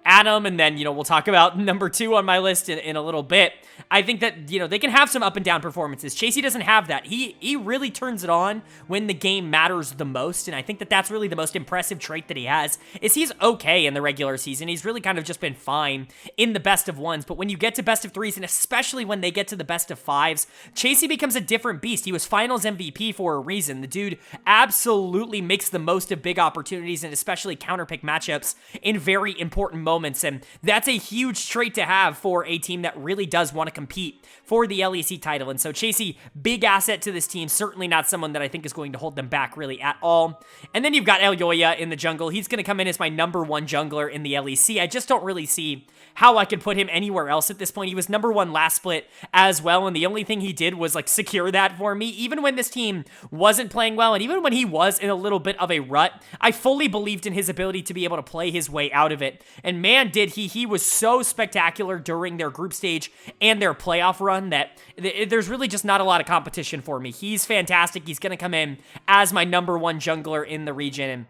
Adam, and then, we'll talk about number 2 on my list in a little bit. I think that, they can have some up and down performances. Chasey doesn't have that. He really turns it on when the game matters the most, and I think that that's really the most impressive trait that he has, is he's okay in the regular season. He's really kind of just been fine in the best of 1s, but when you get to best of 3s, and especially when they get to the best of 5s, Chasey becomes a different beast. He was finals MVP for a reason. The dude absolutely makes the most of big opportunities, and especially counterpick matchups in very important moments, and that's a huge trait to have for a team that really does want to compete for the LEC title. And so Chasey, big asset to this team, certainly not someone that I think is going to hold them back really at all. And then you've got Elyoya in the jungle. He's going to come in as my number 1 jungler in the LEC. I just don't really see how I could put him anywhere else at this point. He was number 1 last split as well, and the only thing he did was secure that for me. Even when this team wasn't playing well, and even when he was in a little bit of a rut, I fully believed in his ability to be able to play his way out of it. And man, did he. He was so spectacular during their group stage and their playoff run that there's really just not a lot of competition for me. He's fantastic. He's going to come in as my number 1 jungler in the region, and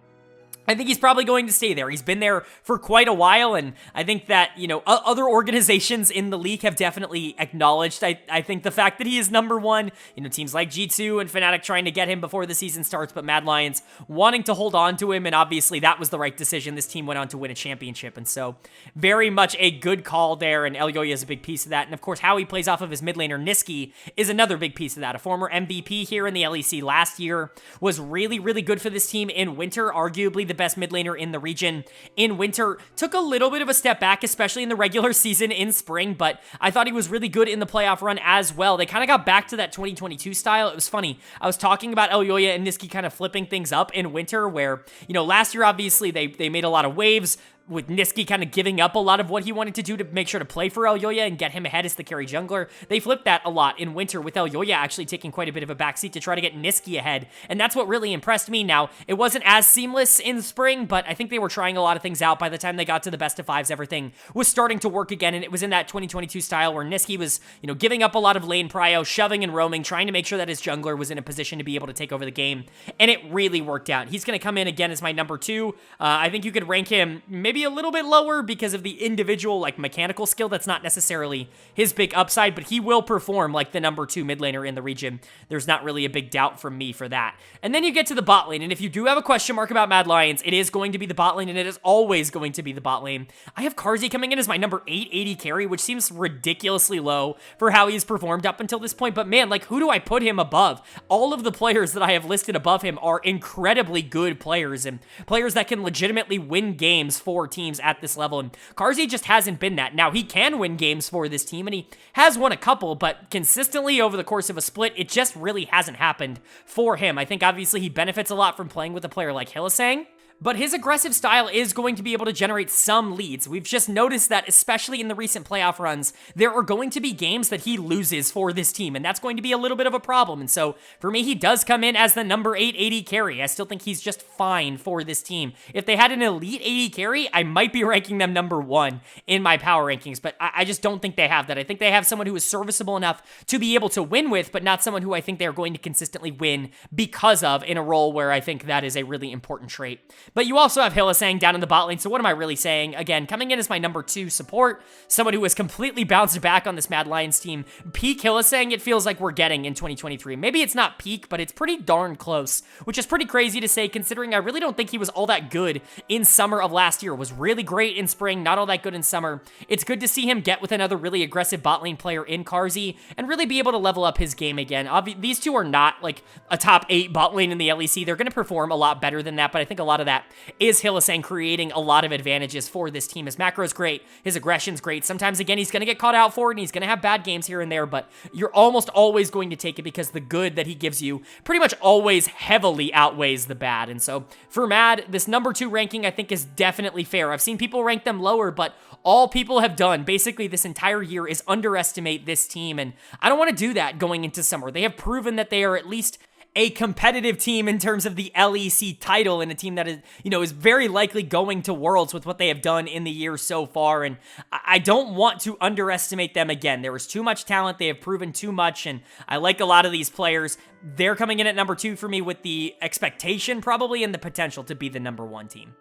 I think he's probably going to stay there. He's been there for quite a while, and I think that, other organizations in the league have definitely acknowledged, I think, the fact that he is number 1. Teams like G2 and Fnatic trying to get him before the season starts, but Mad Lions wanting to hold on to him, and obviously that was the right decision. This team went on to win a championship, and so very much a good call there, and Elyoya is a big piece of that, and of course how he plays off of his mid laner Niski is another big piece of that. A former MVP here in the LEC last year, was really, really good for this team in Winter, arguably the best mid laner in the region in Winter. Took a little bit of a step back, especially in the regular season in Spring, but I thought he was really good in the playoff run as well. They kind of got back to that 2022 style. It was funny. I was talking about Elyoya and Niski kind of flipping things up in Winter, where, last year, obviously, they made a lot of waves, with Niski kind of giving up a lot of what he wanted to do to make sure to play for Elyoya and get him ahead as the carry jungler. They flipped that a lot in Winter, with Elyoya actually taking quite a bit of a backseat to try to get Niski ahead, and that's what really impressed me. Now, it wasn't as seamless in Spring, but I think they were trying a lot of things out. By the time they got to the best of 5s, everything was starting to work again, and it was in that 2022 style where Niski was, giving up a lot of lane prio, shoving and roaming, trying to make sure that his jungler was in a position to be able to take over the game, and it really worked out. He's going to come in again as my number 2. I think you could rank him maybe a little bit lower because of the individual, mechanical skill. That's not necessarily his big upside, but he will perform like the number 2 mid laner in the region. There's not really a big doubt from me for that. And then you get to the bot lane, and if you do have a question mark about Mad Lions, it is going to be the bot lane, and it is always going to be the bot lane. I have Karzi coming in as my number 8 AD carry, which seems ridiculously low for how he's performed up until this point, but man, who do I put him above? All of the players that I have listed above him are incredibly good players, and players that can legitimately win games for teams at this level, and Karzi just hasn't been that. Now, he can win games for this team, and he has won a couple, but consistently over the course of a split, it just really hasn't happened for him. I think, obviously, he benefits a lot from playing with a player like Hillisang, but his aggressive style is going to be able to generate some leads. We've just noticed that, especially in the recent playoff runs, there are going to be games that he loses for this team, and that's going to be a little bit of a problem. And so, for me, he does come in as the number 8 AD carry. I still think he's just fine for this team. If they had an elite AD carry, I might be ranking them number 1 in my power rankings, but I just don't think they have that. I think they have someone who is serviceable enough to be able to win with, but not someone who I think they're going to consistently win because of in a role where I think that is a really important trait. But you also have Hylissang down in the bot lane, so what am I really saying? Again, coming in as my number 2 support, someone who has completely bounced back on this Mad Lions team. Peak Hylissang, it feels like we're getting in 2023. Maybe it's not peak, but it's pretty darn close, which is pretty crazy to say considering I really don't think he was all that good in summer of last year. Was really great in spring, not all that good in summer. It's good to see him get with another really aggressive bot lane player in Carzzy and really be able to level up his game again. These two are not like a top 8 bot lane in the LEC. They're going to perform a lot better than that, but I think a lot of that is Hylissang creating a lot of advantages for this team. His macro's great, his aggression's great. Sometimes, again, he's going to get caught out for it, and he's going to have bad games here and there, but you're almost always going to take it because the good that he gives you pretty much always heavily outweighs the bad. And so, for Mad, this number 2 ranking I think is definitely fair. I've seen people rank them lower, but all people have done basically this entire year is underestimate this team, and I don't want to do that going into summer. They have proven that they are at least a competitive team in terms of the LEC title, and a team that is, is very likely going to Worlds with what they have done in the year so far, and I don't want to underestimate them again. There was too much talent. They have proven too much, and I like a lot of these players. They're coming in at number 2 for me with the expectation probably and the potential to be the number 1 team.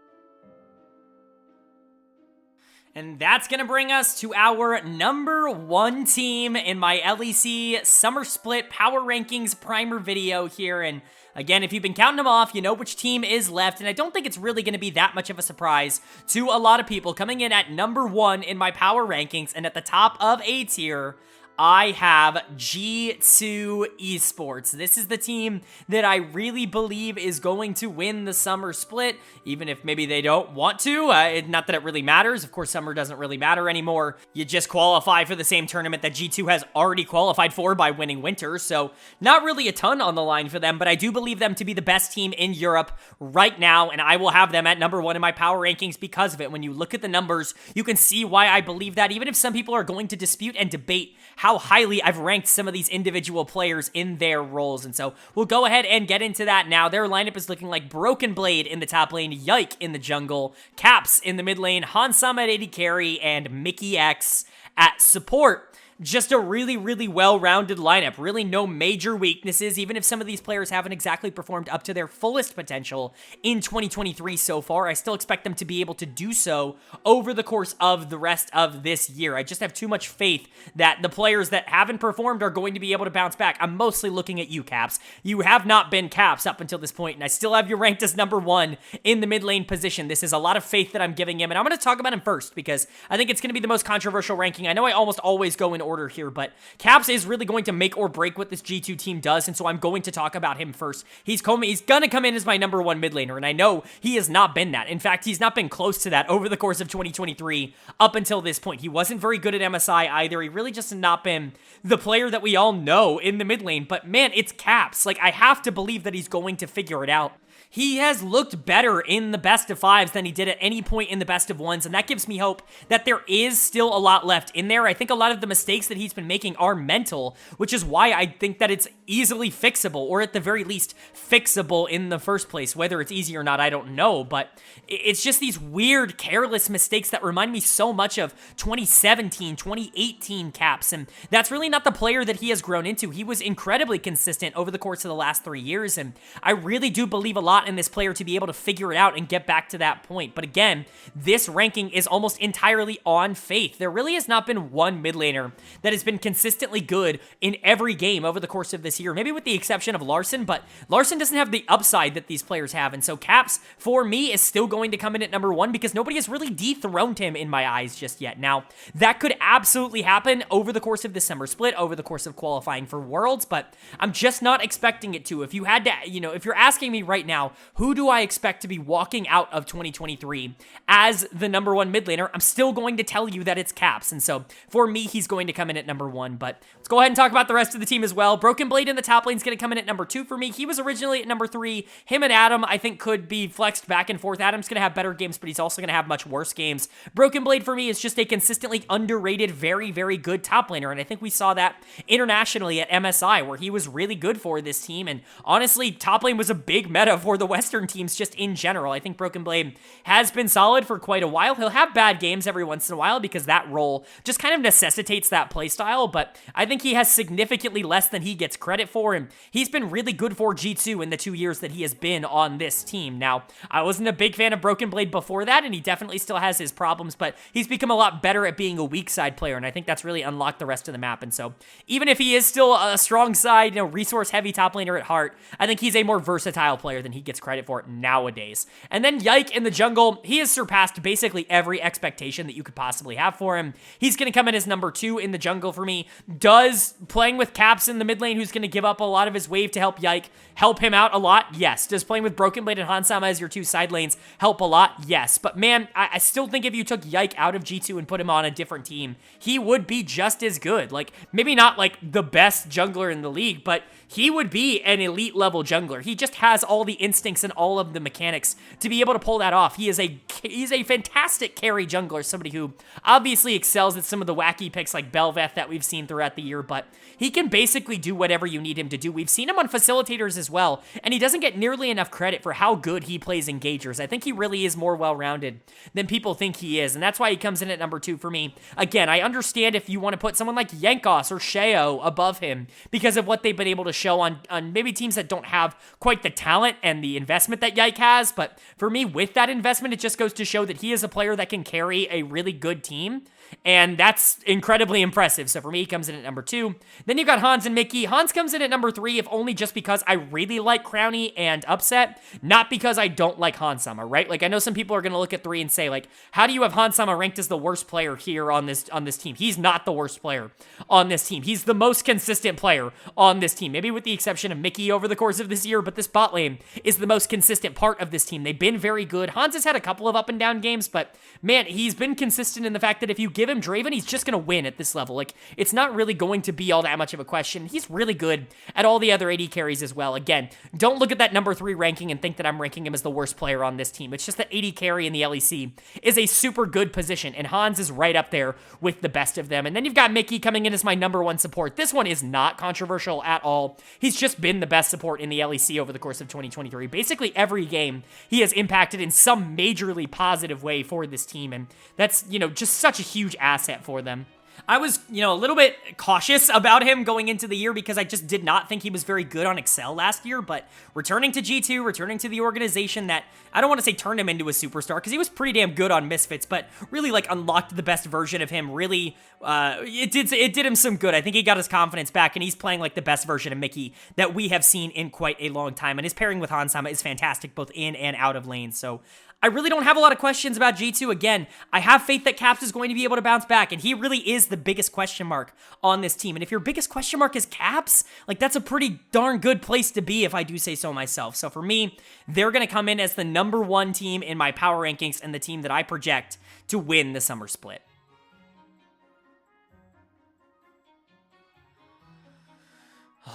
And that's going to bring us to our number 1 team in my LEC Summer Split Power Rankings primer video here. And again, if you've been counting them off, you know which team is left. And I don't think it's really going to be that much of a surprise to a lot of people. Coming in at number 1 in my power rankings and at the top of A tier, I have G2 Esports. This is the team that I really believe is going to win the summer split, even if maybe they don't want to. Not that it really matters. Of course, summer doesn't really matter anymore. You just qualify for the same tournament that G2 has already qualified for by winning winter, so not really a ton on the line for them, but I do believe them to be the best team in Europe right now, and I will have them at number 1 in my power rankings because of it. When you look at the numbers, you can see why I believe that, even if some people are going to dispute and debate how highly I've ranked some of these individual players in their roles. And so we'll go ahead and get into that now. Their lineup is looking like Broken Blade in the top lane, Yike in the jungle, Caps in the mid lane, Hansam at AD carry, and Mickey X at support. Just a really, really well-rounded lineup. Really no major weaknesses, even if some of these players haven't exactly performed up to their fullest potential in 2023 so far. I still expect them to be able to do so over the course of the rest of this year. I just have too much faith that the players that haven't performed are going to be able to bounce back. I'm mostly looking at you, Caps. You have not been Caps up until this point, and I still have you ranked as number 1 in the mid lane position. This is a lot of faith that I'm giving him, and I'm going to talk about him first because I think it's going to be the most controversial ranking. I know I almost always go in order here, but Caps is really going to make or break what this G2 team does, and so I'm going to talk about him first. He's gonna come in as my number 1 mid laner, and I know he has not been that. In fact, he's not been close to that over the course of 2023 up until this point. He wasn't very good at MSI either. He really just has not been the player that we all know in the mid lane, but man, it's Caps. Like, I have to believe that he's going to figure it out. He has looked better in the best of 5s than he did at any point in the best of 1s, and that gives me hope that there is still a lot left in there. I think a lot of the mistakes that he's been making are mental, which is why I think that it's easily fixable, or at the very least fixable in the first place. Whether it's easy or not, I don't know, but it's just these weird, careless mistakes that remind me so much of 2017, 2018 Caps, and that's really not the player that he has grown into. He was incredibly consistent over the course of the last 3 years, and I really do believe a lot in this player to be able to figure it out and get back to that point. But again, this ranking is almost entirely on faith. There really has not been one mid laner that has been consistently good in every game over the course of this year, maybe with the exception of Larson, but Larson doesn't have the upside that these players have. And so Caps, for me, is still going to come in at number 1 because nobody has really dethroned him in my eyes just yet. Now, that could absolutely happen over the course of the summer split, over the course of qualifying for Worlds, but I'm just not expecting it to. If you had to, if you're asking me right now, who do I expect to be walking out of 2023 as the number one mid laner? I'm still going to tell you that it's Caps. And so for me, he's going to come in at number one. But let's go ahead and talk about the rest of the team as well. Broken Blade in the top lane is going to come in at number two for me. He was originally at number three. Him and Adam, I think, could be flexed back and forth. Adam's going to have better games, but he's also going to have much worse games. Broken Blade for me is just a consistently underrated, very, very good top laner. And I think we saw that internationally at MSI, where he was really good for this team. And honestly, top lane was a big meta for the Western teams just in general. I think Broken Blade has been solid for quite a while. He'll have bad games every once in a while because that role just kind of necessitates that playstyle, but I think he has significantly less than he gets credit for, and he's been really good for G2 in the 2 years that he has been on this team. Now, I wasn't a big fan of Broken Blade before that, and he definitely still has his problems, but he's become a lot better at being a weak side player, and I think that's really unlocked the rest of the map. And so even if he is still a strong side, resource heavy top laner at heart, I think he's a more versatile player than he gets credit for nowadays. And then Yike in the jungle, he has surpassed basically every expectation that you could possibly have for him. He's going to come in as number two in the jungle for me. Does playing with Caps in the mid lane, who's going to give up a lot of his wave to help Yike, help him out a lot? Yes. Does playing with Broken Blade and Hansama as your two side lanes help a lot? Yes. But man, I still think if you took Yike out of G2 and put him on a different team, he would be just as good. Like, maybe not like the best jungler in the league, but he would be an elite level jungler. He just has all the instincts and all of the mechanics to be able to pull that off. He's a fantastic carry jungler, somebody who obviously excels at some of the wacky picks like Belveth that we've seen throughout the year, but he can basically do whatever you need him to do. We've seen him on facilitators as well, and he doesn't get nearly enough credit for how good he plays engagers. I think he really is more well-rounded than people think he is, and that's why he comes in at number two for me. Again, I understand if you want to put someone like Yankos or Sheo above him because of what they've been able to show on maybe teams that don't have quite the talent and the investment that Yike has, but for me, with that investment, it just goes to show that he is a player that can carry a really good team, and that's incredibly impressive. So for me, he comes in at number two. Then you've got Hans and Mickey. Hans comes in at number three, if only just because I really like Crowny and Upset, not because I don't like Hansama, right? Like, I know some people are going to look at three and say, like, how do you have Hansama ranked as the worst player here on this team? He's not the worst player on this team. He's the most consistent player on this team, maybe with the exception of Mickey over the course of this year, but this bot lane is the most consistent part of this team. They've been very good. Hans has had a couple of up and down games, but man, he's been consistent in the fact that if you give him Draven, he's just going to win at this level. Like, it's not really going to be all that much of a question. He's really good at all the other AD carries as well. Again, don't look at that number three ranking and think that I'm ranking him as the worst player on this team. It's just that AD carry in the LEC is a super good position, and Hans is right up there with the best of them. And then you've got Mickey coming in as my number one support. This one is not controversial at all. He's just been the best support in the LEC over the course of 2023. Basically every game he has impacted in some majorly positive way for this team, and that's, just such a huge asset for them. I was, a little bit cautious about him going into the year because I just did not think he was very good on Excel last year, but returning to G2, returning to the organization that, I don't want to say turned him into a superstar because he was pretty damn good on Misfits, but really, unlocked the best version of him. Really, it did him some good. I think he got his confidence back, and he's playing like the best version of Mickey that we have seen in quite a long time, and his pairing with Hansama is fantastic both in and out of lane, so I really don't have a lot of questions about G2. Again, I have faith that Caps is going to be able to bounce back, and he really is the biggest question mark on this team. And if your biggest question mark is Caps, that's a pretty darn good place to be if I do say so myself. So for me, they're going to come in as the number one team in my power rankings and the team that I project to win the summer split.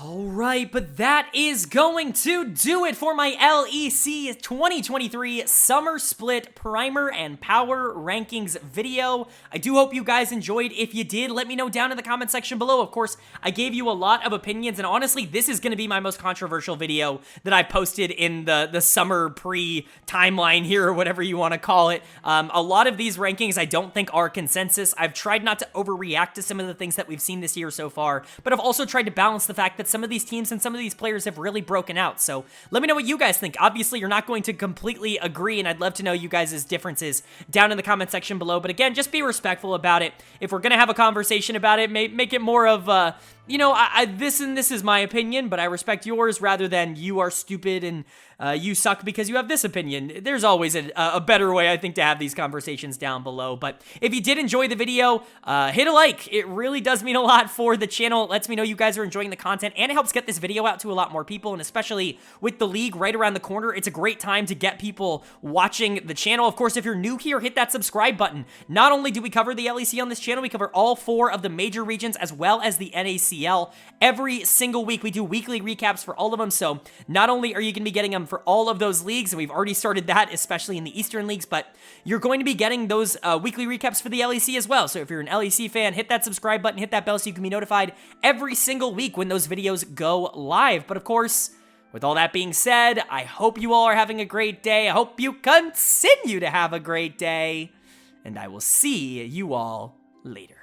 Alright, but that is going to do it for my LEC 2023 Summer Split Primer and Power Rankings video. I do hope you guys enjoyed. If you did, let me know down in the comment section below. Of course, I gave you a lot of opinions, and honestly, this is going to be my most controversial video that I posted in the summer pre-timeline here, or whatever you want to call it. A lot of these rankings I don't think are consensus. I've tried not to overreact to some of the things that we've seen this year so far, but I've also tried to balance the fact that some of these teams and some of these players have really broken out. So let me know what you guys think. Obviously, you're not going to completely agree, and I'd love to know you guys' differences down in the comment section below. But again, just be respectful about it. If we're going to have a conversation about it, make it more of you know, this is my opinion, but I respect yours rather than you are stupid and you suck because you have this opinion. There's always a better way, I think, to have these conversations down below. But if you did enjoy the video, hit a like. It really does mean a lot for the channel. It lets me know you guys are enjoying the content, and it helps get this video out to a lot more people. And especially with the league right around the corner, it's a great time to get people watching the channel. Of course, if you're new here, hit that subscribe button. Not only do we cover the LEC on this channel, we cover all 4 of the major regions as well as the NACL. Every single week, we do weekly recaps for all of them, so not only are you going to be getting them for all of those leagues, and we've already started that, especially in the Eastern leagues, but you're going to be getting those weekly recaps for the LEC as well. So if you're an LEC fan, hit that subscribe button, hit that bell so you can be notified every single week when those videos go live. But of course, with all that being said, I hope you all are having a great day. I hope you continue to have a great day, and I will see you all later.